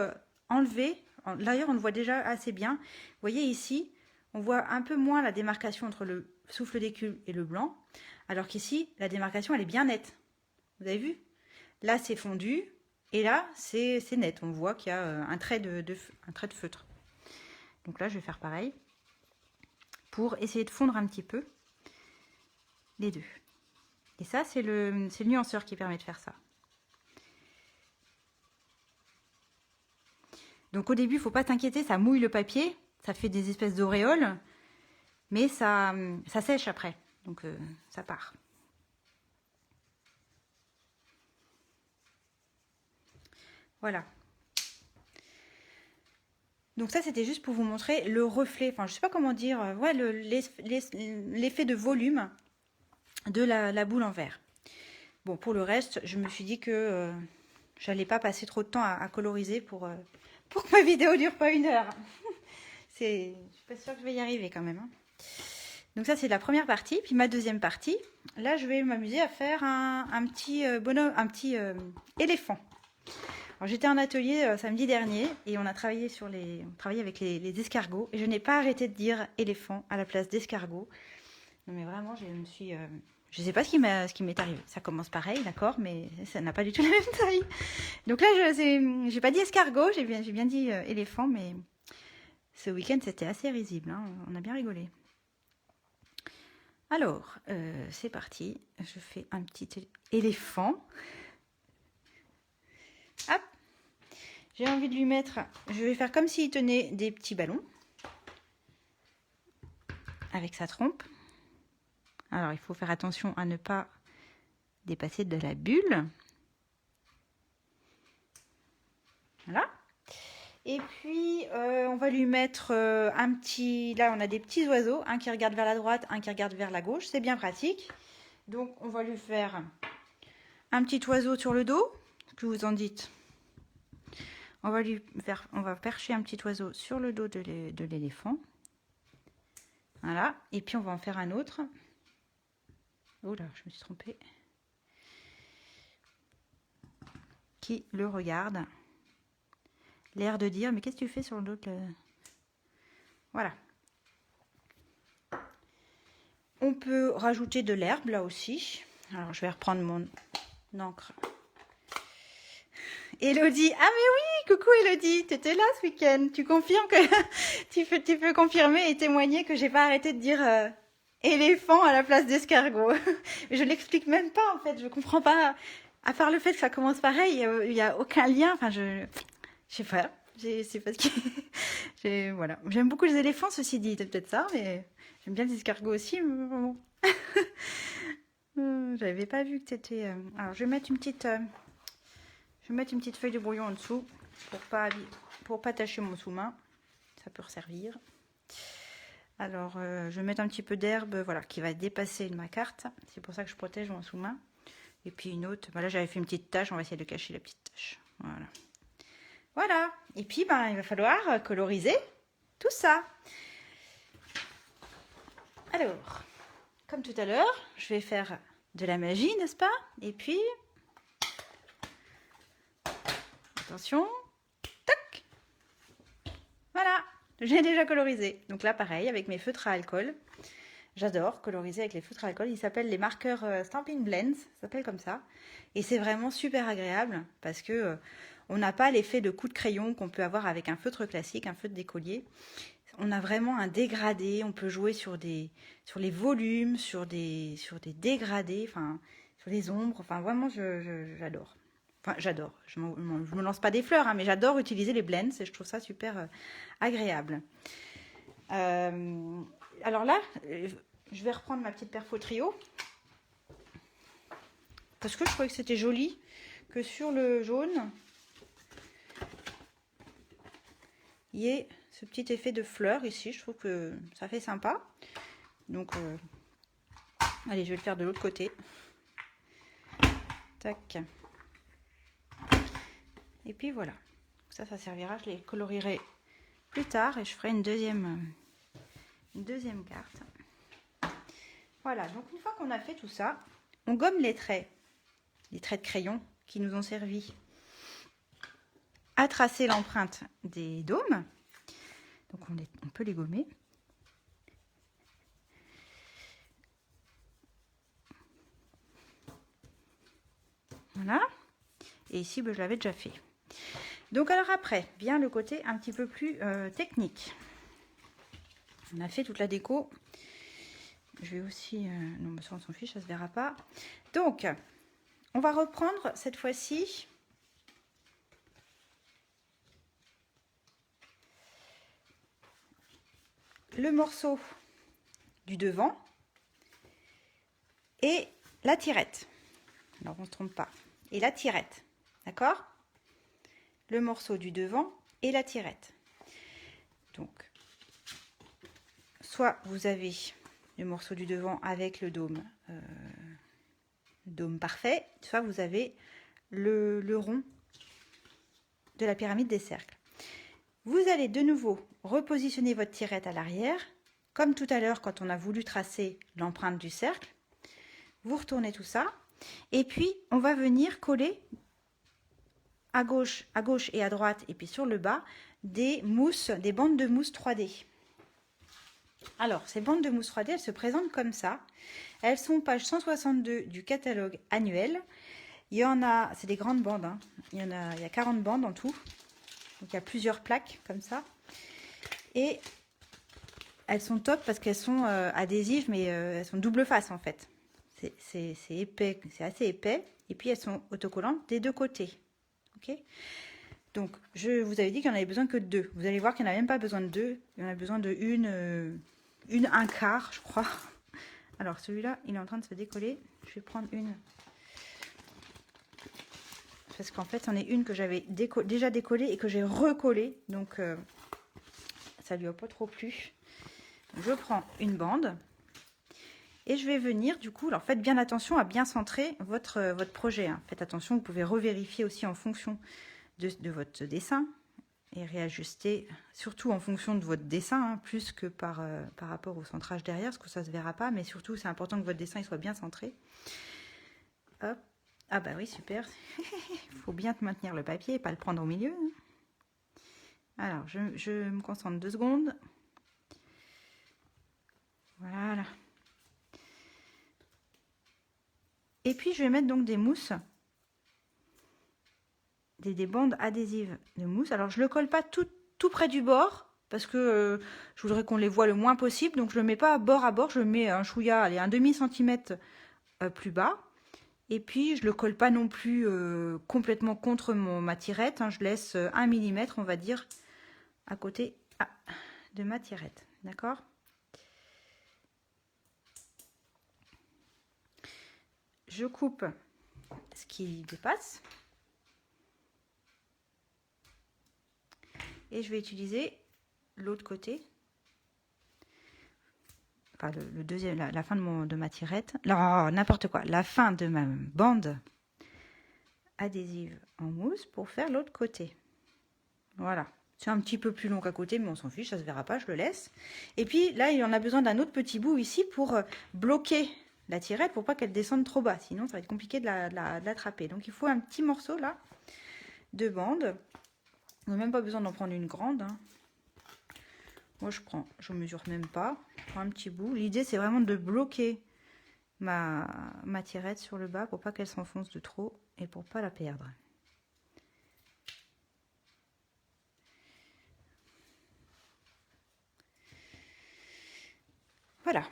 enlever. D'ailleurs, on le voit déjà assez bien. Vous voyez ici, on voit un peu moins la démarcation entre le souffle d'écume et le blanc, alors qu'ici, la démarcation, elle est bien nette. Vous avez vu? Là, c'est fondu et là, c'est net. On voit qu'il y a un trait de feutre. Donc là, je vais faire pareil pour essayer de fondre un petit peu les deux. Et ça, c'est le nuanceur qui permet de faire ça. Donc au début, il ne faut pas t'inquiéter, ça mouille le papier, ça fait des espèces d'auréoles. mais ça sèche après, donc ça part. Voilà. Donc ça, c'était juste pour vous montrer le reflet, enfin je sais pas comment dire, ouais, l'effet de volume de la boule en verre. Bon, pour le reste, je me suis dit que j'allais pas passer trop de temps à coloriser pour que ma vidéo dure pas 1 heure. Je suis pas sûre que je vais y arriver quand même. Hein. Donc ça, c'est la première partie. Puis ma deuxième partie, là, je vais m'amuser à faire un petit bonhomme, un petit éléphant. Alors j'étais en atelier samedi dernier et on travaillait avec les escargots. Et je n'ai pas arrêté de dire éléphant à la place d'escargot. Non mais vraiment, je ne sais pas ce qui m'est arrivé. Ça commence pareil, d'accord, mais ça n'a pas du tout la même taille. Donc là, j'ai pas dit escargot, j'ai bien dit éléphant, mais ce week-end, c'était assez risible. Hein, on a bien rigolé. Alors, c'est parti. Je fais un petit éléphant. Hop. J'ai envie de lui mettre... Je vais faire comme s'il tenait des petits ballons. Avec sa trompe. Alors, il faut faire attention à ne pas dépasser de la bulle. Voilà. Et puis, on va lui mettre un petit... Là, on a des petits oiseaux. Un qui regarde vers la droite, un qui regarde vers la gauche. C'est bien pratique. Donc, on va lui faire un petit oiseau sur le dos. Que vous en dites? On va percher un petit oiseau sur le dos de l'éléphant. Voilà. Et puis, on va en faire un autre. Oh là, je me suis trompée. Qui le regarde. L'air de dire, mais qu'est-ce que tu fais sur le dos de... Voilà. On peut rajouter de l'herbe là aussi. Alors, je vais reprendre mon encre. Elodie, ah mais oui, coucou Elodie, tu étais là ce week-end. Tu confirmes que tu peux confirmer et témoigner que j'ai pas arrêté de dire éléphant à la place d'escargot. Je l'explique même pas en fait, je comprends pas. À part le fait que ça commence pareil, il y a aucun lien. Enfin, je sais pas. C'est parce que voilà. J'aime beaucoup les éléphants, ceci dit, c'est peut-être ça, mais j'aime bien les escargots aussi. Mais bon. J'avais pas vu que c'était. Alors, je vais mettre une petite. Je vais mettre une petite feuille de brouillon en dessous pour pas tacher mon sous-main. Ça peut resservir. Alors, je vais mettre un petit peu d'herbe, voilà, qui va dépasser ma carte. C'est pour ça que je protège mon sous-main. Et puis une autre. Voilà, j'avais fait une petite tache. On va essayer de cacher la petite tache. Voilà. Voilà. Et puis, ben, il va falloir coloriser tout ça. Alors, comme tout à l'heure, je vais faire de la magie, n'est-ce pas? Et puis... Attention, tac. Voilà, j'ai déjà colorisé. Donc là, pareil, avec mes feutres à alcool. J'adore coloriser avec les feutres à alcool. Ils s'appellent les marqueurs Stampin' Blends, ça s'appelle comme ça. Et c'est vraiment super agréable parce que on n'a pas l'effet de coup de crayon qu'on peut avoir avec un feutre classique, un feutre d'écolier. On a vraiment un dégradé. On peut jouer sur les volumes, sur des dégradés, enfin sur les ombres. Enfin vraiment, j'adore. Enfin, j'adore. Je me lance pas des fleurs, hein, mais j'adore utiliser les blends et je trouve ça super agréable. Alors là, je vais reprendre ma petite perfo trio parce que je trouvais que c'était joli que sur le jaune, il y ait ce petit effet de fleurs ici. Je trouve que ça fait sympa. Donc, allez, je vais le faire de l'autre côté. Tac. Et puis voilà, ça servira, je les colorierai plus tard et je ferai une deuxième carte. Voilà, donc une fois qu'on a fait tout ça, on gomme les traits de crayon qui nous ont servi à tracer l'empreinte des dômes. Donc on peut les gommer. Voilà, et ici je l'avais déjà fait. Donc alors après, vient le côté un petit peu plus technique. On a fait toute la déco. Je vais aussi... non, mais ça on s'en fiche, ça se verra pas. Donc, on va reprendre cette fois-ci... le morceau du devant et la tirette. Alors on ne se trompe pas. Et la tirette, d'accord? Le morceau du devant et la tirette. Donc, soit vous avez le morceau du devant avec le dôme parfait, soit vous avez le rond de la pyramide des cercles. Vous allez de nouveau repositionner votre tirette à l'arrière, comme tout à l'heure quand on a voulu tracer l'empreinte du cercle. Vous retournez tout ça, et puis on va venir coller à gauche et à droite, et puis sur le bas, des bandes de mousse 3D. Alors, ces bandes de mousse 3D, elles se présentent comme ça. Elles sont page 162 du catalogue annuel. Il y en a, c'est des grandes bandes, hein. Il y a 40 bandes en tout. Donc, il y a plusieurs plaques comme ça. Et elles sont top parce qu'elles sont adhésives, mais elles sont double face en fait. C'est épais, c'est assez épais. Et puis, elles sont autocollantes des deux côtés. Ok ? Donc, je vous avais dit qu'il n'y en avait besoin que de 2. Vous allez voir qu'il n'y en a même pas besoin de 2. Il y en a besoin de un quart, je crois. Alors, celui-là, il est en train de se décoller. Je vais prendre une. Parce qu'en fait, c'en est une que j'avais déjà décollée et que j'ai recollée. Donc, ça lui a pas trop plu. Je prends une bande. Et je vais venir, du coup, alors faites bien attention à bien centrer votre projet. Hein. Faites attention, vous pouvez revérifier aussi en fonction de votre dessin et réajuster, surtout en fonction de votre dessin, hein, plus que par rapport au centrage derrière, parce que ça ne se verra pas, mais surtout c'est important que votre dessin il soit bien centré. Hop. Ah bah oui, super. Il faut bien maintenir le papier et pas le prendre au milieu. Alors, je me concentre 2 secondes. Voilà. Et puis je vais mettre donc des mousses. Des bandes adhésives de mousse. Alors je le colle pas tout près du bord parce que je voudrais qu'on les voit le moins possible, donc je le mets pas bord à bord, je le mets un chouïa, allez, un demi-centimètre plus bas, et puis je le colle pas non plus complètement contre ma tirette, hein. Je laisse 1 mm on va dire à côté de ma tirette, d'accord? Je coupe ce qui dépasse. Et je vais utiliser l'autre côté, enfin le deuxième, la fin de ma tirette, n'importe quoi, la fin de ma bande adhésive en mousse pour faire l'autre côté. Voilà, c'est un petit peu plus long qu'à côté, mais on s'en fiche, ça se verra pas, je le laisse. Et puis là, il en a besoin d'un autre petit bout ici pour bloquer la tirette pour pas qu'elle descende trop bas, sinon ça va être compliqué de l'attraper. Donc il faut un petit morceau là de bande. On n'a même pas besoin d'en prendre une grande. Hein. Moi, je mesure même pas. Je prends un petit bout. L'idée, c'est vraiment de bloquer ma tirette sur le bas pour pas qu'elle s'enfonce de trop et pour pas la perdre. Voilà.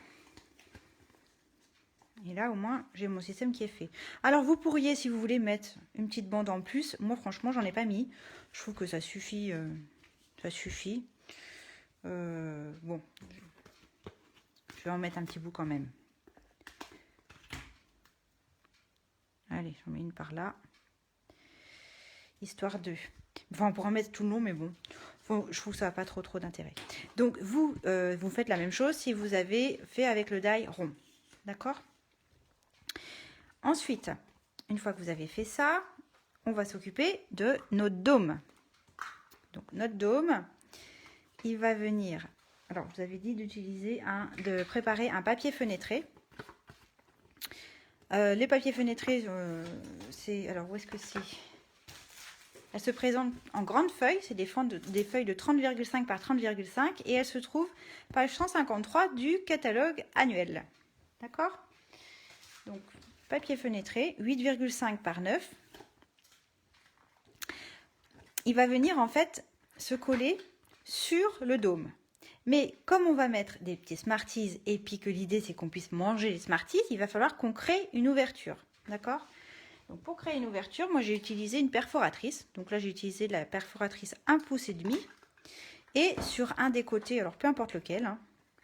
Et là, au moins, j'ai mon système qui est fait. Alors, vous pourriez, si vous voulez, mettre une petite bande en plus. Moi, franchement, j'en ai pas mis. Je trouve que ça suffit. Bon, je vais en mettre un petit bout quand même. Allez, j'en mets une par là. Histoire de... Enfin, on pourra en mettre tout le long, mais bon. Je trouve que ça n'a pas trop d'intérêt. Donc, vous faites la même chose si vous avez fait avec le die rond. D'accord ? Ensuite, une fois que vous avez fait ça, on va s'occuper de notre dôme. Donc, notre dôme, il va venir... Alors, je vous avais dit de préparer un papier fenêtré. Les papiers fenêtrés, c'est... Alors, où est-ce que c'est ? Elles se présentent en grandes feuilles. C'est des feuilles de 30,5 par 30,5. Et elles se trouvent page 153 du catalogue annuel. D'accord ? Donc, papier fenêtré, 8,5 par 9. Il va venir en fait se coller sur le dôme. Mais comme on va mettre des petits Smarties et puis que l'idée c'est qu'on puisse manger les Smarties, il va falloir qu'on crée une ouverture. D'accord ? Donc pour créer une ouverture, moi j'ai utilisé une perforatrice. Donc là j'ai utilisé la perforatrice 1,5 pouce. Et sur un des côtés, alors peu importe lequel, hein,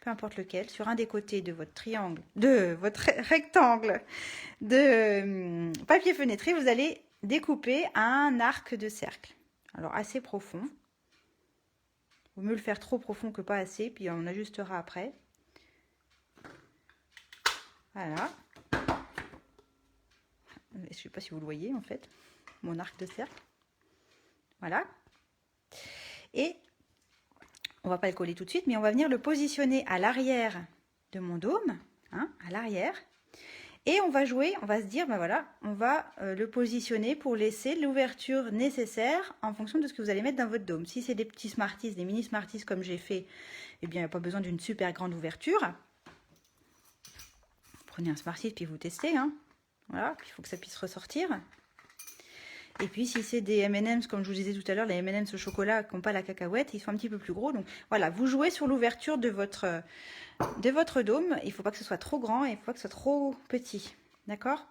peu importe lequel, sur un des côtés de votre triangle, de votre rectangle de papier fenêtré, vous allez découper un arc de cercle. Alors assez profond. Il vaut mieux le faire trop profond que pas assez, puis on ajustera après. Voilà. Je ne sais pas si vous le voyez en fait, mon arc de cercle. Voilà. Et on va pas le coller tout de suite, mais on va venir le positionner à l'arrière de mon dôme, hein, à l'arrière. Et on va jouer, on va se dire, ben voilà, on va le positionner pour laisser l'ouverture nécessaire en fonction de ce que vous allez mettre dans votre dôme. Si c'est des petits Smarties, des mini Smarties comme j'ai fait, eh bien, il n'y a pas besoin d'une super grande ouverture. Prenez un Smarties puis vous testez, hein. Voilà, puis il faut que ça puisse ressortir. Et puis si c'est des M&M's, comme je vous disais tout à l'heure, les M&M's au chocolat qui n'ont pas la cacahuète, ils sont un petit peu plus gros. Donc voilà, vous jouez sur l'ouverture de votre dôme. Il ne faut pas que ce soit trop grand et il ne faut pas que ce soit trop petit. D'accord?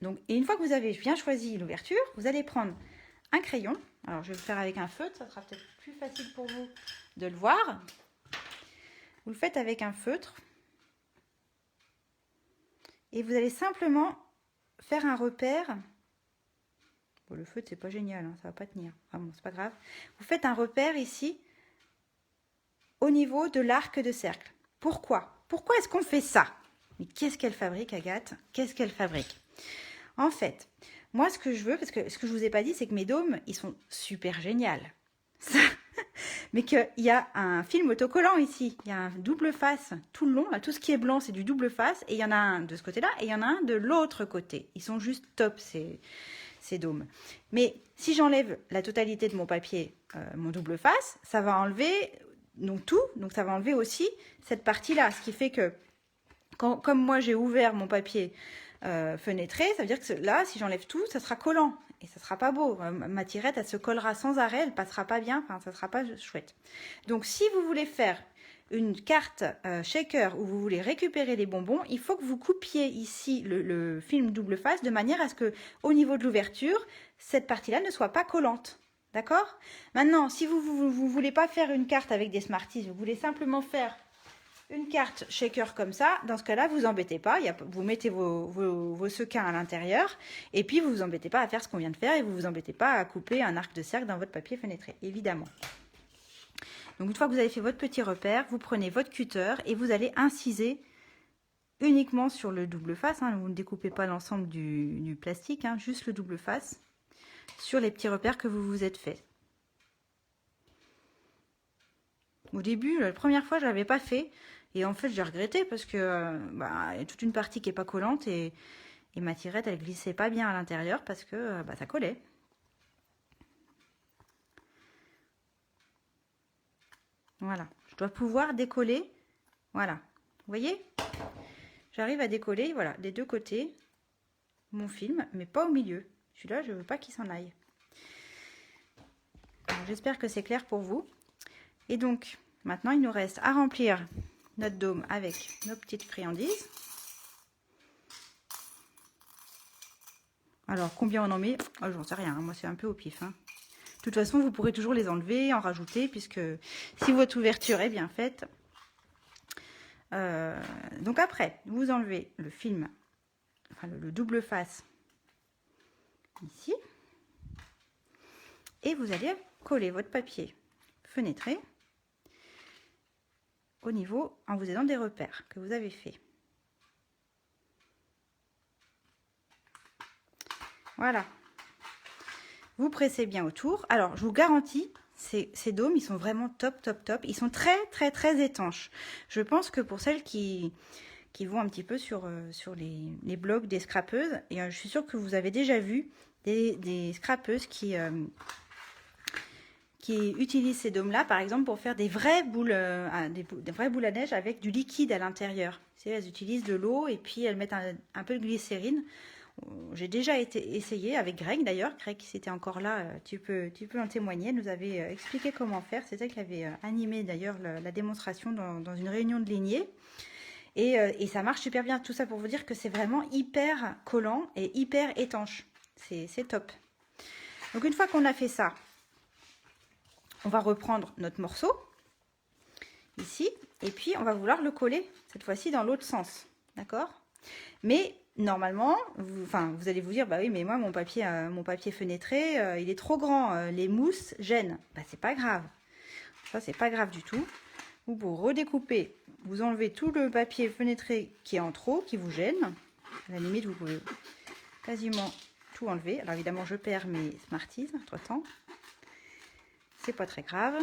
Donc, et une fois que vous avez bien choisi l'ouverture, vous allez prendre un crayon. Alors je vais le faire avec un feutre, ça sera peut-être plus facile pour vous de le voir. Vous le faites avec un feutre. Et vous allez simplement faire un repère. Bon, le feutre, c'est pas génial, hein, ça va pas tenir. Ah bon, c'est pas grave. Vous faites un repère ici, au niveau de l'arc de cercle. Pourquoi? Pourquoi est-ce qu'on fait ça? Mais qu'est-ce qu'elle fabrique, Agathe? Qu'est-ce qu'elle fabrique? En fait, moi, ce que je veux, parce que ce que je vous ai pas dit, c'est que mes dômes, ils sont super géniaux. Mais qu'il y a un film autocollant ici. Il y a un double face tout le long. Là, tout ce qui est blanc, c'est du double face. Et il y en a un de ce côté-là et il y en a un de l'autre côté. Ils sont juste top, ces dômes. Mais si j'enlève la totalité de mon papier, mon double face, ça va enlever donc tout. Donc ça va enlever aussi cette partie-là. Ce qui fait que, comme moi j'ai ouvert mon papier fenêtré, ça veut dire que là, si j'enlève tout, ça sera collant. Et ça sera pas beau. Ma tirette, elle se collera sans arrêt, elle passera pas bien, enfin, ça sera pas chouette. Donc, si vous voulez faire une carte shaker où vous voulez récupérer les bonbons, il faut que vous coupiez ici le film double face de manière à ce que, au niveau de l'ouverture, cette partie-là ne soit pas collante. D'accord? Maintenant, si vous voulez pas faire une carte avec des Smarties, vous voulez simplement faire une carte shaker comme ça, dans ce cas-là, vous embêtez pas. Vous mettez vos sequins à l'intérieur et puis vous vous embêtez pas à faire ce qu'on vient de faire et vous vous embêtez pas à couper un arc de cercle dans votre papier fenêtré, évidemment. Donc une fois que vous avez fait votre petit repère, vous prenez votre cutter et vous allez inciser uniquement sur le double face. Hein, vous ne découpez pas l'ensemble du plastique, hein, juste le double face sur les petits repères que vous vous êtes fait. Au début, la première fois, je l'avais pas fait. Et en fait, j'ai regretté parce que y a toute une partie qui n'est pas collante et ma tirette, elle glissait pas bien à l'intérieur parce que ça collait. Voilà, je dois pouvoir décoller. Voilà, vous voyez? J'arrive à décoller, voilà, des deux côtés, mon film, mais pas au milieu. Celui-là, je veux pas qu'il s'en aille. J'espère que c'est clair pour vous. Et donc, maintenant, il nous reste à remplir notre dôme avec nos petites friandises. Alors, combien on en met? Oh, j'en sais rien, moi c'est un peu au pif. Hein. De toute façon, vous pourrez toujours les enlever, en rajouter, puisque si votre ouverture est bien faite. Donc après, vous enlevez le film, enfin le double face, ici. Et vous allez coller votre papier fenêtré au niveau, en vous aidant des repères que vous avez fait. Voilà. Vous pressez bien autour. Alors, je vous garantis, ces dômes, ils sont vraiment top, top, top. Ils sont très, très, très étanches. Je pense que pour celles qui vont un petit peu sur les blogs des scrapeuses, et je suis sûre que vous avez déjà vu des scrapeuses qui utilisent ces dômes-là, par exemple, pour faire des vraies boules, des vraies boules à neige avec du liquide à l'intérieur. Elles utilisent de l'eau et puis elles mettent un peu de glycérine. J'ai déjà essayé avec Greg d'ailleurs. Greg, si c'était encore là, tu peux en témoigner. Elle nous avait expliqué comment faire. C'est elle qui avait animé d'ailleurs la démonstration dans une réunion de lignée. Et ça marche super bien. Tout ça pour vous dire que c'est vraiment hyper collant et hyper étanche. C'est top. Donc une fois qu'on a fait ça, on va reprendre notre morceau. ici. Et puis, on va vouloir le coller, cette fois-ci, dans l'autre sens. D'accord? Mais normalement, vous allez vous dire, bah oui, mais moi, mon papier fenêtré, il est trop grand. Les mousses gênent. Bah, c'est pas grave. Ça, c'est pas grave du tout. Vous redécoupez, vous enlevez tout le papier fenêtré qui est en trop, qui vous gêne. À la limite, vous pouvez quasiment tout enlever. Alors évidemment, je perds mes Smarties entre-temps. C'est pas très grave.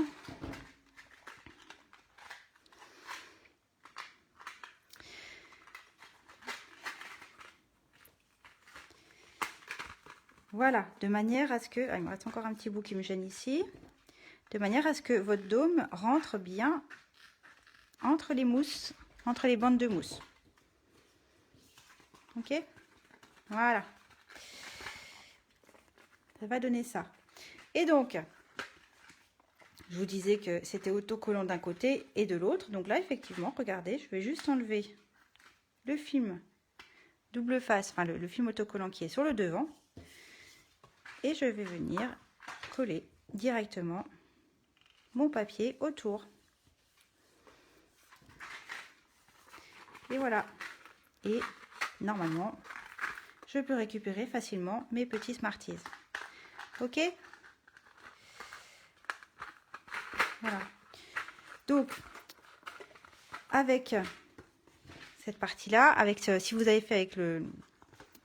Voilà, de manière à ce que... Ah, il me reste encore un petit bout qui me gêne ici. De manière à ce que votre dôme rentre bien entre les mousses, entre les bandes de mousse. Ok? Voilà. Ça va donner ça. Et donc, je vous disais que c'était autocollant d'un côté et de l'autre. Donc là, effectivement, regardez, je vais juste enlever le film double face, enfin le film autocollant qui est sur le devant. Et je vais venir coller directement mon papier autour. Et voilà. Et normalement, je peux récupérer facilement mes petits Smarties. Ok? Voilà. Donc, avec cette partie-là, si vous avez fait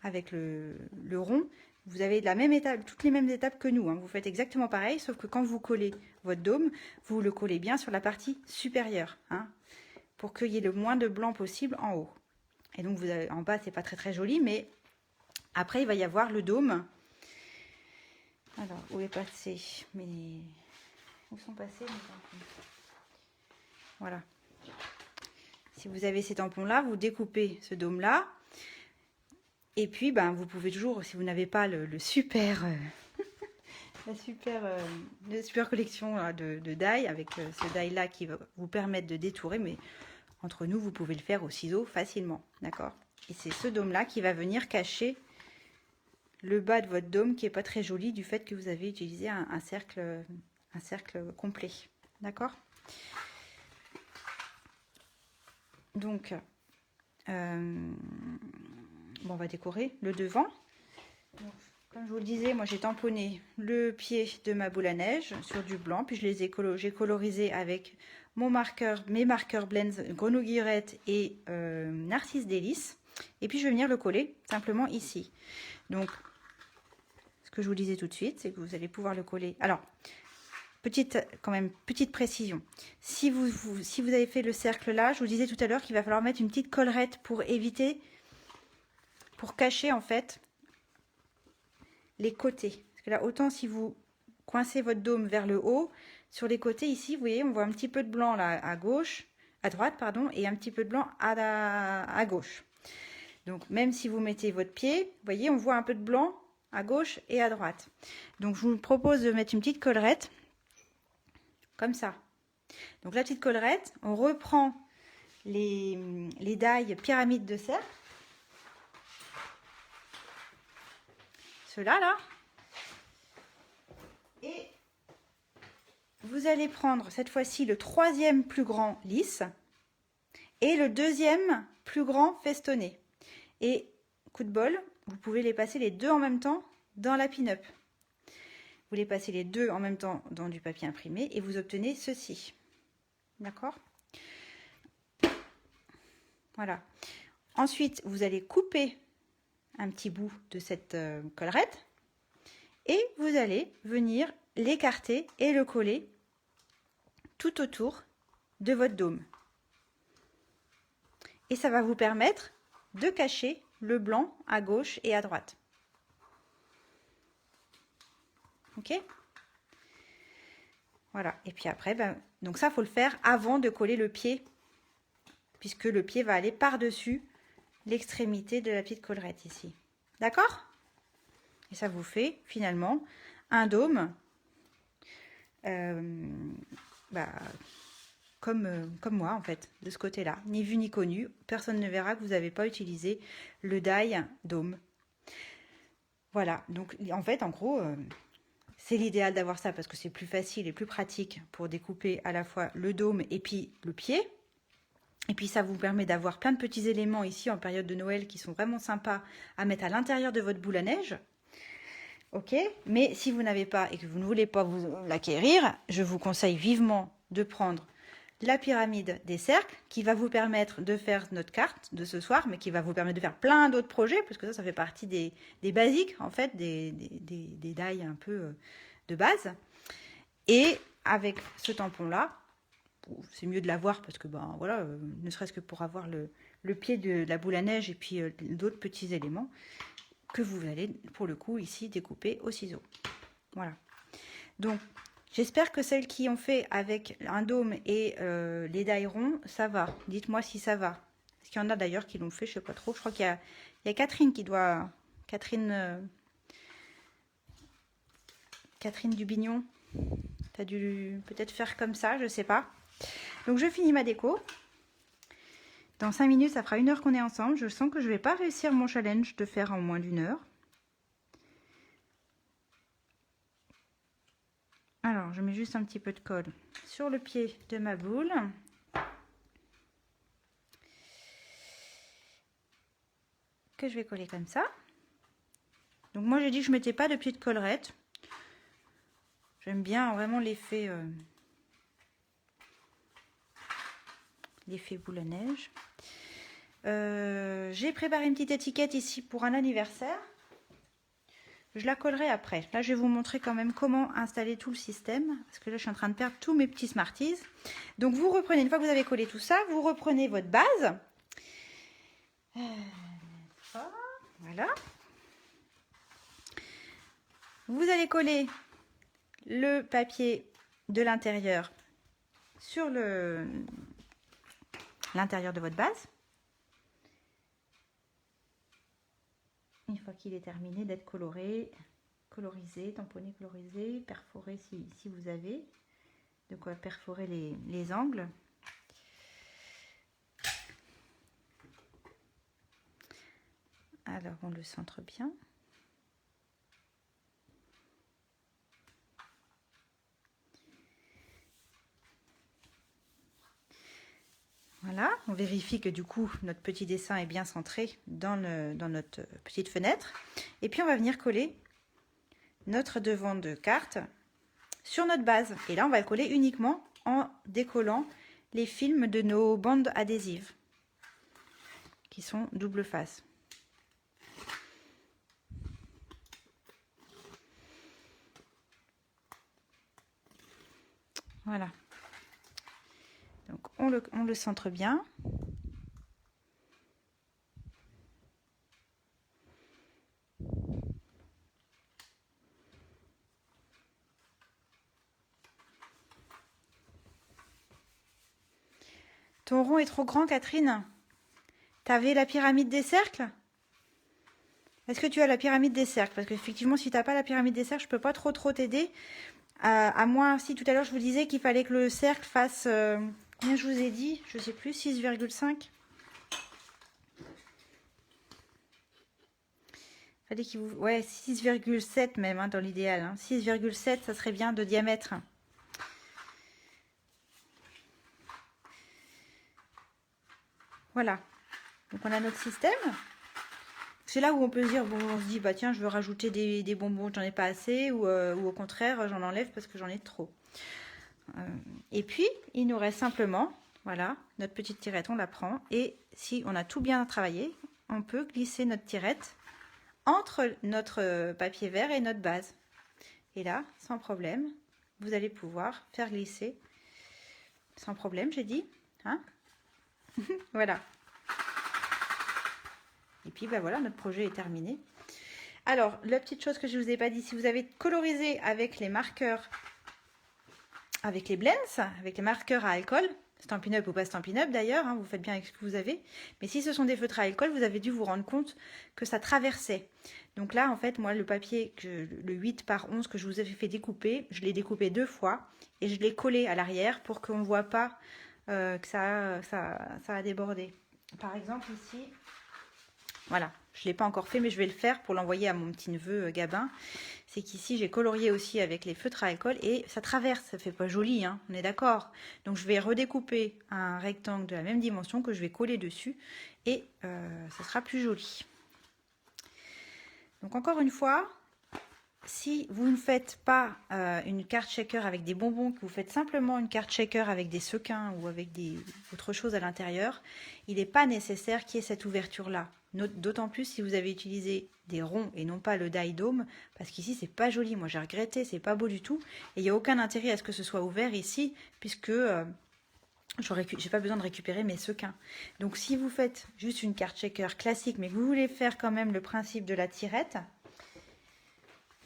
avec le rond, vous avez la même étape, toutes les mêmes étapes que nous. Hein. Vous faites exactement pareil, sauf que quand vous collez votre dôme, vous le collez bien sur la partie supérieure, hein, pour qu'il y ait le moins de blanc possible en haut. Et donc, vous avez, en bas, c'est pas très joli, mais après, il va y avoir le dôme. Alors, où est passé Où sont passés mes tampons? Voilà. Si vous avez ces tampons-là, vous découpez ce dôme-là. Et puis, ben, vous pouvez toujours, si vous n'avez pas la super collection de die, avec ce die-là qui va vous permettre de détourer, mais entre nous, vous pouvez le faire au ciseau facilement, d'accord? Et c'est ce dôme-là qui va venir cacher le bas de votre dôme qui n'est pas très joli du fait que vous avez utilisé un cercle complet, d'accord? Donc, bon, on va décorer le devant. Donc, comme je vous le disais, moi j'ai tamponné le pied de ma boule à neige sur du blanc, puis j'ai colorisé avec mes marqueurs Blends Grenouillette et Narcisse Délice. Et puis je vais venir le coller simplement ici. Donc, ce que je vous disais tout de suite, c'est que vous allez pouvoir le coller. Alors, petite précision. Si vous avez fait le cercle là, je vous disais tout à l'heure qu'il va falloir mettre une petite collerette pour éviter, pour cacher en fait les côtés. Parce que là, autant si vous coincez votre dôme vers le haut, sur les côtés ici, vous voyez, on voit un petit peu de blanc là à droite, pardon, et un petit peu de blanc à gauche. Donc, même si vous mettez votre pied, vous voyez, on voit un peu de blanc à gauche et à droite. Donc, je vous propose de mettre une petite collerette, comme ça. Donc, la petite collerette, on reprend les die pyramides de cercle. Ceux-là, là. Et vous allez prendre cette fois-ci le troisième plus grand lisse et le deuxième plus grand festonné. Et coup de bol, vous pouvez les passer les deux en même temps dans la pin-up. Vous les passez les deux en même temps dans du papier imprimé et vous obtenez ceci. D'accord? Voilà. Ensuite, vous allez couper un petit bout de cette collerette et vous allez venir l'écarter et le coller tout autour de votre dôme. Et ça va vous permettre de cacher le blanc à gauche et à droite. Ok? Voilà. Et puis après, donc ça, il faut le faire avant de coller le pied, puisque le pied va aller par-dessus l'extrémité de la petite collerette ici. D'accord? Et ça vous fait finalement un dôme comme moi en fait, de ce côté-là. Ni vu ni connu, personne ne verra que vous n'avez pas utilisé le die dôme. Voilà, donc en fait, en gros, C'est l'idéal d'avoir ça parce que c'est plus facile et plus pratique pour découper à la fois le dôme et puis le pied. Et puis ça vous permet d'avoir plein de petits éléments ici en période de Noël qui sont vraiment sympas à mettre à l'intérieur de votre boule à neige. Ok, mais si vous n'avez pas et que vous ne voulez pas vous l'acquérir, je vous conseille vivement de prendre la pyramide des cercles qui va vous permettre de faire notre carte de ce soir, mais qui va vous permettre de faire plein d'autres projets, parce que ça fait partie des basiques, en fait, des die un peu de base. Et avec ce tampon-là, c'est mieux de l'avoir parce que, ben voilà, ne serait-ce que pour avoir le pied de la boule à neige et puis d'autres petits éléments que vous allez, pour le coup, ici, découper au ciseau. Voilà. Donc, j'espère que celles qui ont fait avec un dôme et les die ronds, ça va. Dites-moi si ça va. Est-ce qu'il y en a d'ailleurs qui l'ont fait, je ne sais pas trop. Je crois qu'il y a Catherine qui doit... Catherine Dubignon, tu as dû peut-être faire comme ça, je ne sais pas. Donc, je finis ma déco. Dans 5 minutes, ça fera 1 heure qu'on est ensemble. Je sens que je ne vais pas réussir mon challenge de faire en moins d'1 heure. Alors, je mets juste un petit peu de colle sur le pied de ma boule. Que je vais coller comme ça. Donc moi, j'ai dit que je ne mettais pas de petites collerettes. J'aime bien vraiment l'effet boule à neige. J'ai préparé une petite étiquette ici pour un anniversaire. Je la collerai après. Là, je vais vous montrer quand même comment installer tout le système. Parce que là, je suis en train de perdre tous mes petits Smarties. Donc, vous reprenez, une fois que vous avez collé tout ça, vous reprenez votre base. Voilà. Vous allez coller le papier de l'intérieur sur l'intérieur de votre base. Une fois qu'il est terminé d'être coloré, colorisé, tamponné, colorisé, perforé si vous avez de quoi perforer les angles. Alors on le centre bien. Voilà, on vérifie que du coup notre petit dessin est bien centré dans notre petite fenêtre. Et puis on va venir coller notre devant de carte sur notre base. Et là on va le coller uniquement en décollant les films de nos bandes adhésives qui sont double face. Voilà. Donc on le centre bien. Ton rond est trop grand, Catherine. T'avais la pyramide des cercles? Est-ce que tu as la pyramide des cercles? Parce qu'effectivement, si tu n'as pas la pyramide des cercles, je peux pas trop t'aider. À moins, si tout à l'heure je vous disais qu'il fallait que le cercle fasse... combien je vous ai dit? Je sais plus, 6,5. Fallait qu'il vous... Ouais, 6,7 même, hein, dans l'idéal. Hein. 6,7, ça serait bien de diamètre. Voilà. Donc on a notre système. C'est là où on peut se dire, bon, on se dit, bah tiens, je veux rajouter des bonbons, j'en ai pas assez, ou au contraire, j'en enlève parce que j'en ai trop. Et puis, il nous reste simplement, voilà, notre petite tirette, on la prend. Et si on a tout bien travaillé, on peut glisser notre tirette entre notre papier vert et notre base. Et là, sans problème, vous allez pouvoir faire glisser, sans problème, j'ai dit, hein. Voilà. Et puis, ben voilà, notre projet est terminé. Alors, la petite chose que je ne vous ai pas dit, si vous avez colorisé avec les marqueurs, avec les blends, avec les marqueurs à alcool, Stampin' Up ou pas Stampin' Up d'ailleurs, hein, vous faites bien avec ce que vous avez. Mais si ce sont des feutres à alcool, vous avez dû vous rendre compte que ça traversait. Donc là, en fait, moi, le papier, le 8 par 11 que je vous ai fait découper, je l'ai découpé 2 fois et je l'ai collé à l'arrière pour qu'on ne voit pas que ça a débordé. Par exemple, ici, Voilà, je ne l'ai pas encore fait, mais je vais le faire pour l'envoyer à mon petit neveu Gabin. C'est qu'ici, j'ai colorié aussi avec les feutres à alcool et ça traverse, ça fait pas joli, hein, on est d'accord. Donc, je vais redécouper un rectangle de la même dimension que je vais coller dessus et ça sera plus joli. Donc, encore une fois, si vous ne faites pas une carte shaker avec des bonbons, que vous faites simplement une carte shaker avec des sequins ou avec autre chose à l'intérieur, il n'est pas nécessaire qu'il y ait cette ouverture-là. D'autant plus si vous avez utilisé des ronds et non pas le die dome, parce qu'ici c'est pas joli. Moi j'ai regretté, c'est pas beau du tout. Et il n'y a aucun intérêt à ce que ce soit ouvert ici, puisque j'ai pas besoin de récupérer mes sequins. Donc si vous faites juste une carte shaker classique, mais que vous voulez faire quand même le principe de la tirette,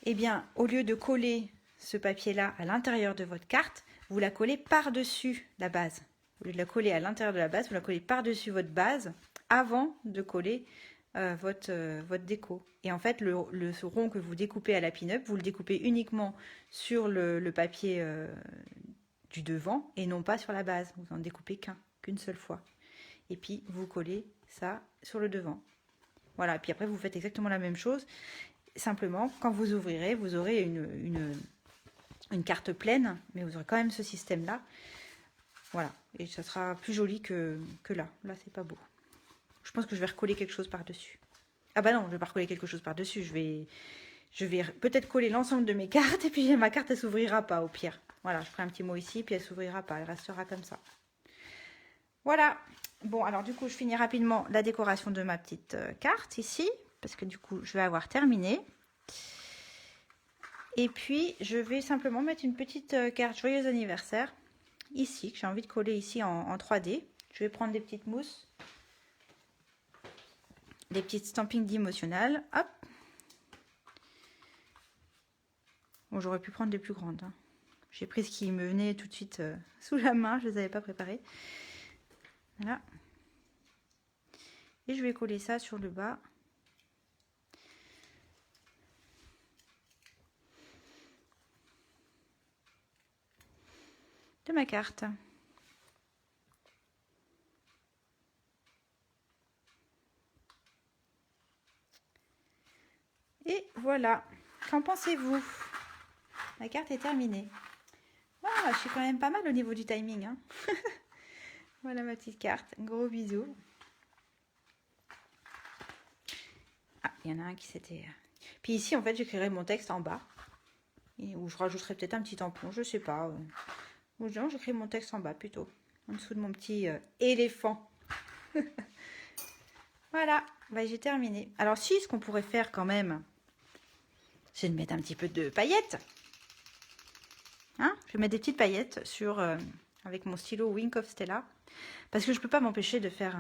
eh bien, au lieu de coller ce papier-là à l'intérieur de votre carte, vous la collez par-dessus la base. Au lieu de la coller à l'intérieur de la base, vous la collez par-dessus votre base avant de coller votre déco. Et en fait, le rond que vous découpez à la pin-up, vous le découpez uniquement sur le papier du devant et non pas sur la base. Vous n'en découpez qu'une seule fois. Et puis, vous collez ça sur le devant. Voilà, et puis après, vous faites exactement la même chose. Simplement, quand vous ouvrirez, vous aurez une carte pleine, mais vous aurez quand même ce système-là. Voilà, et ça sera plus joli que là. Là, c'est pas beau. Je pense que je vais recoller quelque chose par-dessus. Ah bah non, je vais pas recoller quelque chose par-dessus. Je vais peut-être coller l'ensemble de mes cartes, et puis ma carte, elle s'ouvrira pas, au pire. Voilà, je ferai un petit mot ici, puis elle s'ouvrira pas. Elle restera comme ça. Voilà. Bon, alors du coup, je finis rapidement la décoration de ma petite carte ici, parce que du coup, je vais avoir terminé. Et puis, je vais simplement mettre une petite carte joyeux anniversaire ici, que j'ai envie de coller ici en 3D. Je vais prendre des petites mousses, des petites stampings d'émotionnel. Hop. Bon, j'aurais pu prendre des plus grandes. Hein. J'ai pris ce qui me venait tout de suite sous la main. Je ne les avais pas préparées. Voilà. Et je vais coller ça sur le bas. De ma carte. Et voilà. Qu'en pensez-vous? Ma carte est terminée. Voilà, je suis quand même pas mal au niveau du timing. Hein. Voilà ma petite carte. Gros bisous. Ah, il y en a un qui s'était... Puis ici, en fait, j'écrirai mon texte en bas. Et où je rajouterai peut-être un petit tampon, je sais pas. Ou non, j'écris mon texte en bas plutôt. En dessous de mon petit éléphant. Voilà, bah, j'ai terminé. Alors si, ce qu'on pourrait faire quand même, c'est de mettre un petit peu de paillettes. Hein, je vais mettre des petites paillettes sur, avec mon stylo Wink of Stella. Parce que je ne peux pas m'empêcher de faire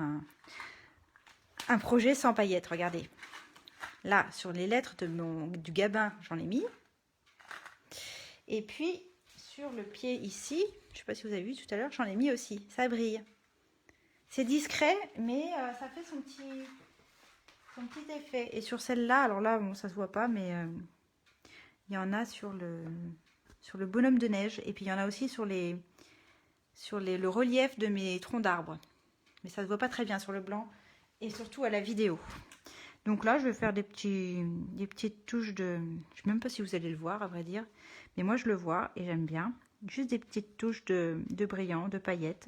un projet sans paillettes. Regardez. Là, sur les lettres du Gabin, j'en ai mis. Et puis, sur le pied ici, je ne sais pas si vous avez vu tout à l'heure, j'en ai mis aussi. Ça brille. C'est discret, mais ça fait son petit effet. Et sur celle-là, alors là, bon, ça se voit pas, mais il y en a sur le bonhomme de neige. Et puis, il y en a aussi sur le relief de mes troncs d'arbres. Mais ça se voit pas très bien sur le blanc et surtout à la vidéo. Donc là, je vais faire des petites touches de... Je ne sais même pas si vous allez le voir, à vrai dire. Mais moi, je le vois et j'aime bien. Juste des petites touches de brillant, de paillettes.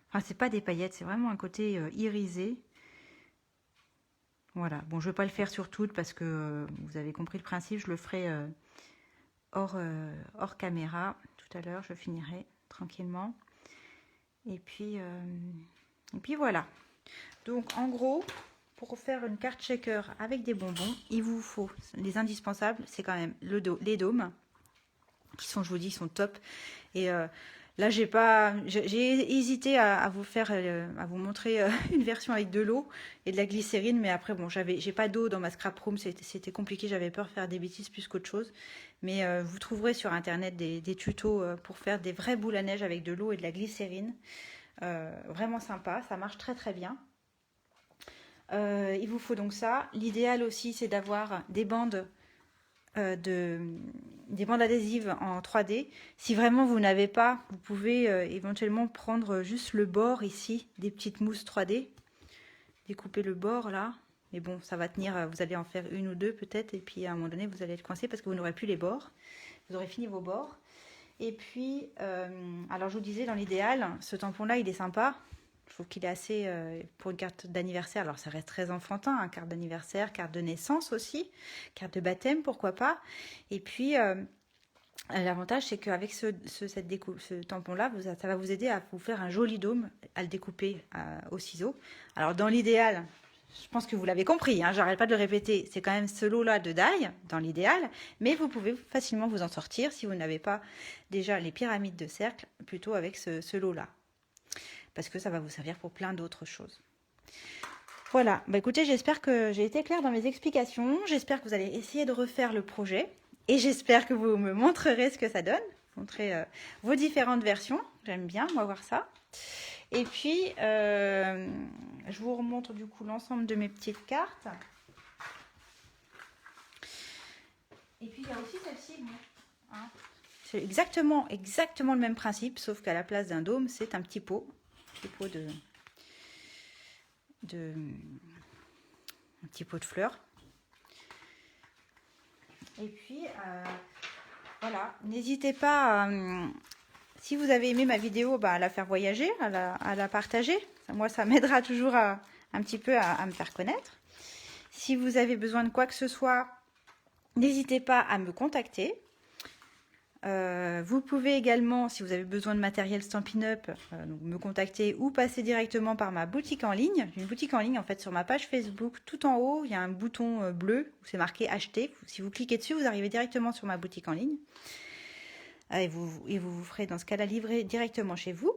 Enfin, c'est pas des paillettes, c'est vraiment un côté irisé. Voilà. Bon, je ne vais pas le faire sur toutes parce que vous avez compris le principe. Je le ferai hors caméra. Tout à l'heure, je finirai tranquillement. Et puis voilà. Donc, en gros, pour faire une carte shaker avec des bonbons, il vous faut les indispensables. C'est quand même les dômes, qui sont, je vous dis, sont top. Et là, j'ai hésité à vous montrer une version avec de l'eau et de la glycérine. Mais après, bon, j'ai pas d'eau dans ma scrap room. C'était compliqué. J'avais peur de faire des bêtises plus qu'autre chose. Mais vous trouverez sur Internet des tutos pour faire des vraies boules à neige avec de l'eau et de la glycérine. Vraiment sympa, ça marche très très bien. Il vous faut donc ça. L'idéal aussi, c'est d'avoir des bandes adhésives en 3D. Si vraiment vous n'avez pas, vous pouvez éventuellement prendre juste le bord ici des petites mousses 3D découper le bord là. Mais bon, ça va tenir, vous allez en faire une ou deux peut-être, et puis à un moment donné, vous allez être coincé parce que vous n'aurez plus les bords. Vous aurez fini vos bords. Et puis, alors je vous disais, dans l'idéal, ce tampon-là, il est sympa. Je trouve qu'il est assez, pour une carte d'anniversaire, alors ça reste très enfantin, hein, carte d'anniversaire, carte de naissance aussi, carte de baptême, pourquoi pas. Et puis, l'avantage, c'est qu'avec ce tampon-là, ça va vous aider à vous faire un joli dôme, à le découper au ciseau. Alors, dans l'idéal, je pense que vous l'avez compris, hein, j'arrête pas de le répéter, c'est quand même ce lot-là de die, dans l'idéal, mais vous pouvez facilement vous en sortir si vous n'avez pas déjà les pyramides de cercle, plutôt avec ce lot-là. Parce que ça va vous servir pour plein d'autres choses. Voilà, bah écoutez, j'espère que j'ai été claire dans mes explications, j'espère que vous allez essayer de refaire le projet, et j'espère que vous me montrerez ce que ça donne, montrer vos différentes versions, j'aime bien, moi voir ça. Et puis, je vous remontre du coup l'ensemble de mes petites cartes. Et puis, il y a aussi celle-ci. Hein. C'est exactement le même principe, sauf qu'à la place d'un dôme, c'est un petit pot. Un petit pot de fleurs. Et puis, voilà, n'hésitez pas, si vous avez aimé ma vidéo, à la faire voyager, à la partager. Moi, ça m'aidera toujours un petit peu à me faire connaître. Si vous avez besoin de quoi que ce soit, n'hésitez pas à me contacter. Vous pouvez également, si vous avez besoin de matériel Stampin' Up, me contacter ou passer directement par ma boutique en ligne. J'ai une boutique en ligne, en fait, sur ma page Facebook. Tout en haut, il y a un bouton bleu où c'est marqué acheter. Si vous cliquez dessus, vous arrivez directement sur ma boutique en ligne. Et vous ferez dans ce cas-là livrer directement chez vous.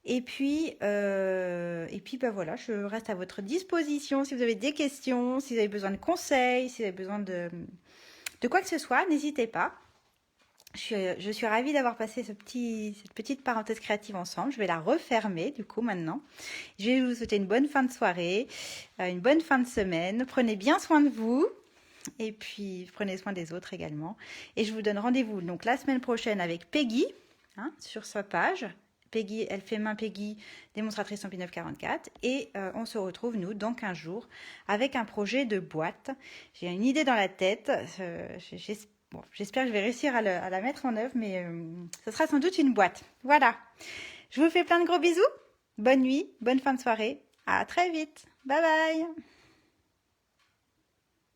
Et puis voilà, je reste à votre disposition. Si vous avez des questions, si vous avez besoin de conseils, si vous avez besoin de quoi que ce soit, n'hésitez pas. Je suis ravie d'avoir passé cette petite parenthèse créative ensemble. Je vais la refermer du coup maintenant. Je vais vous souhaiter une bonne fin de soirée, une bonne fin de semaine. Prenez bien soin de vous et puis prenez soin des autres également. Et je vous donne rendez-vous donc la semaine prochaine avec Peggy, hein, sur sa page. Peggy, elle fait main Peggy, démonstratrice Stampin' Up 44. Et on se retrouve, nous, dans 15 jours avec un projet de boîte. J'ai une idée dans la tête. J'espère que je vais réussir à la mettre en œuvre, mais ce sera sans doute une boîte. Voilà. Je vous fais plein de gros bisous. Bonne nuit, bonne fin de soirée. À très vite. Bye bye.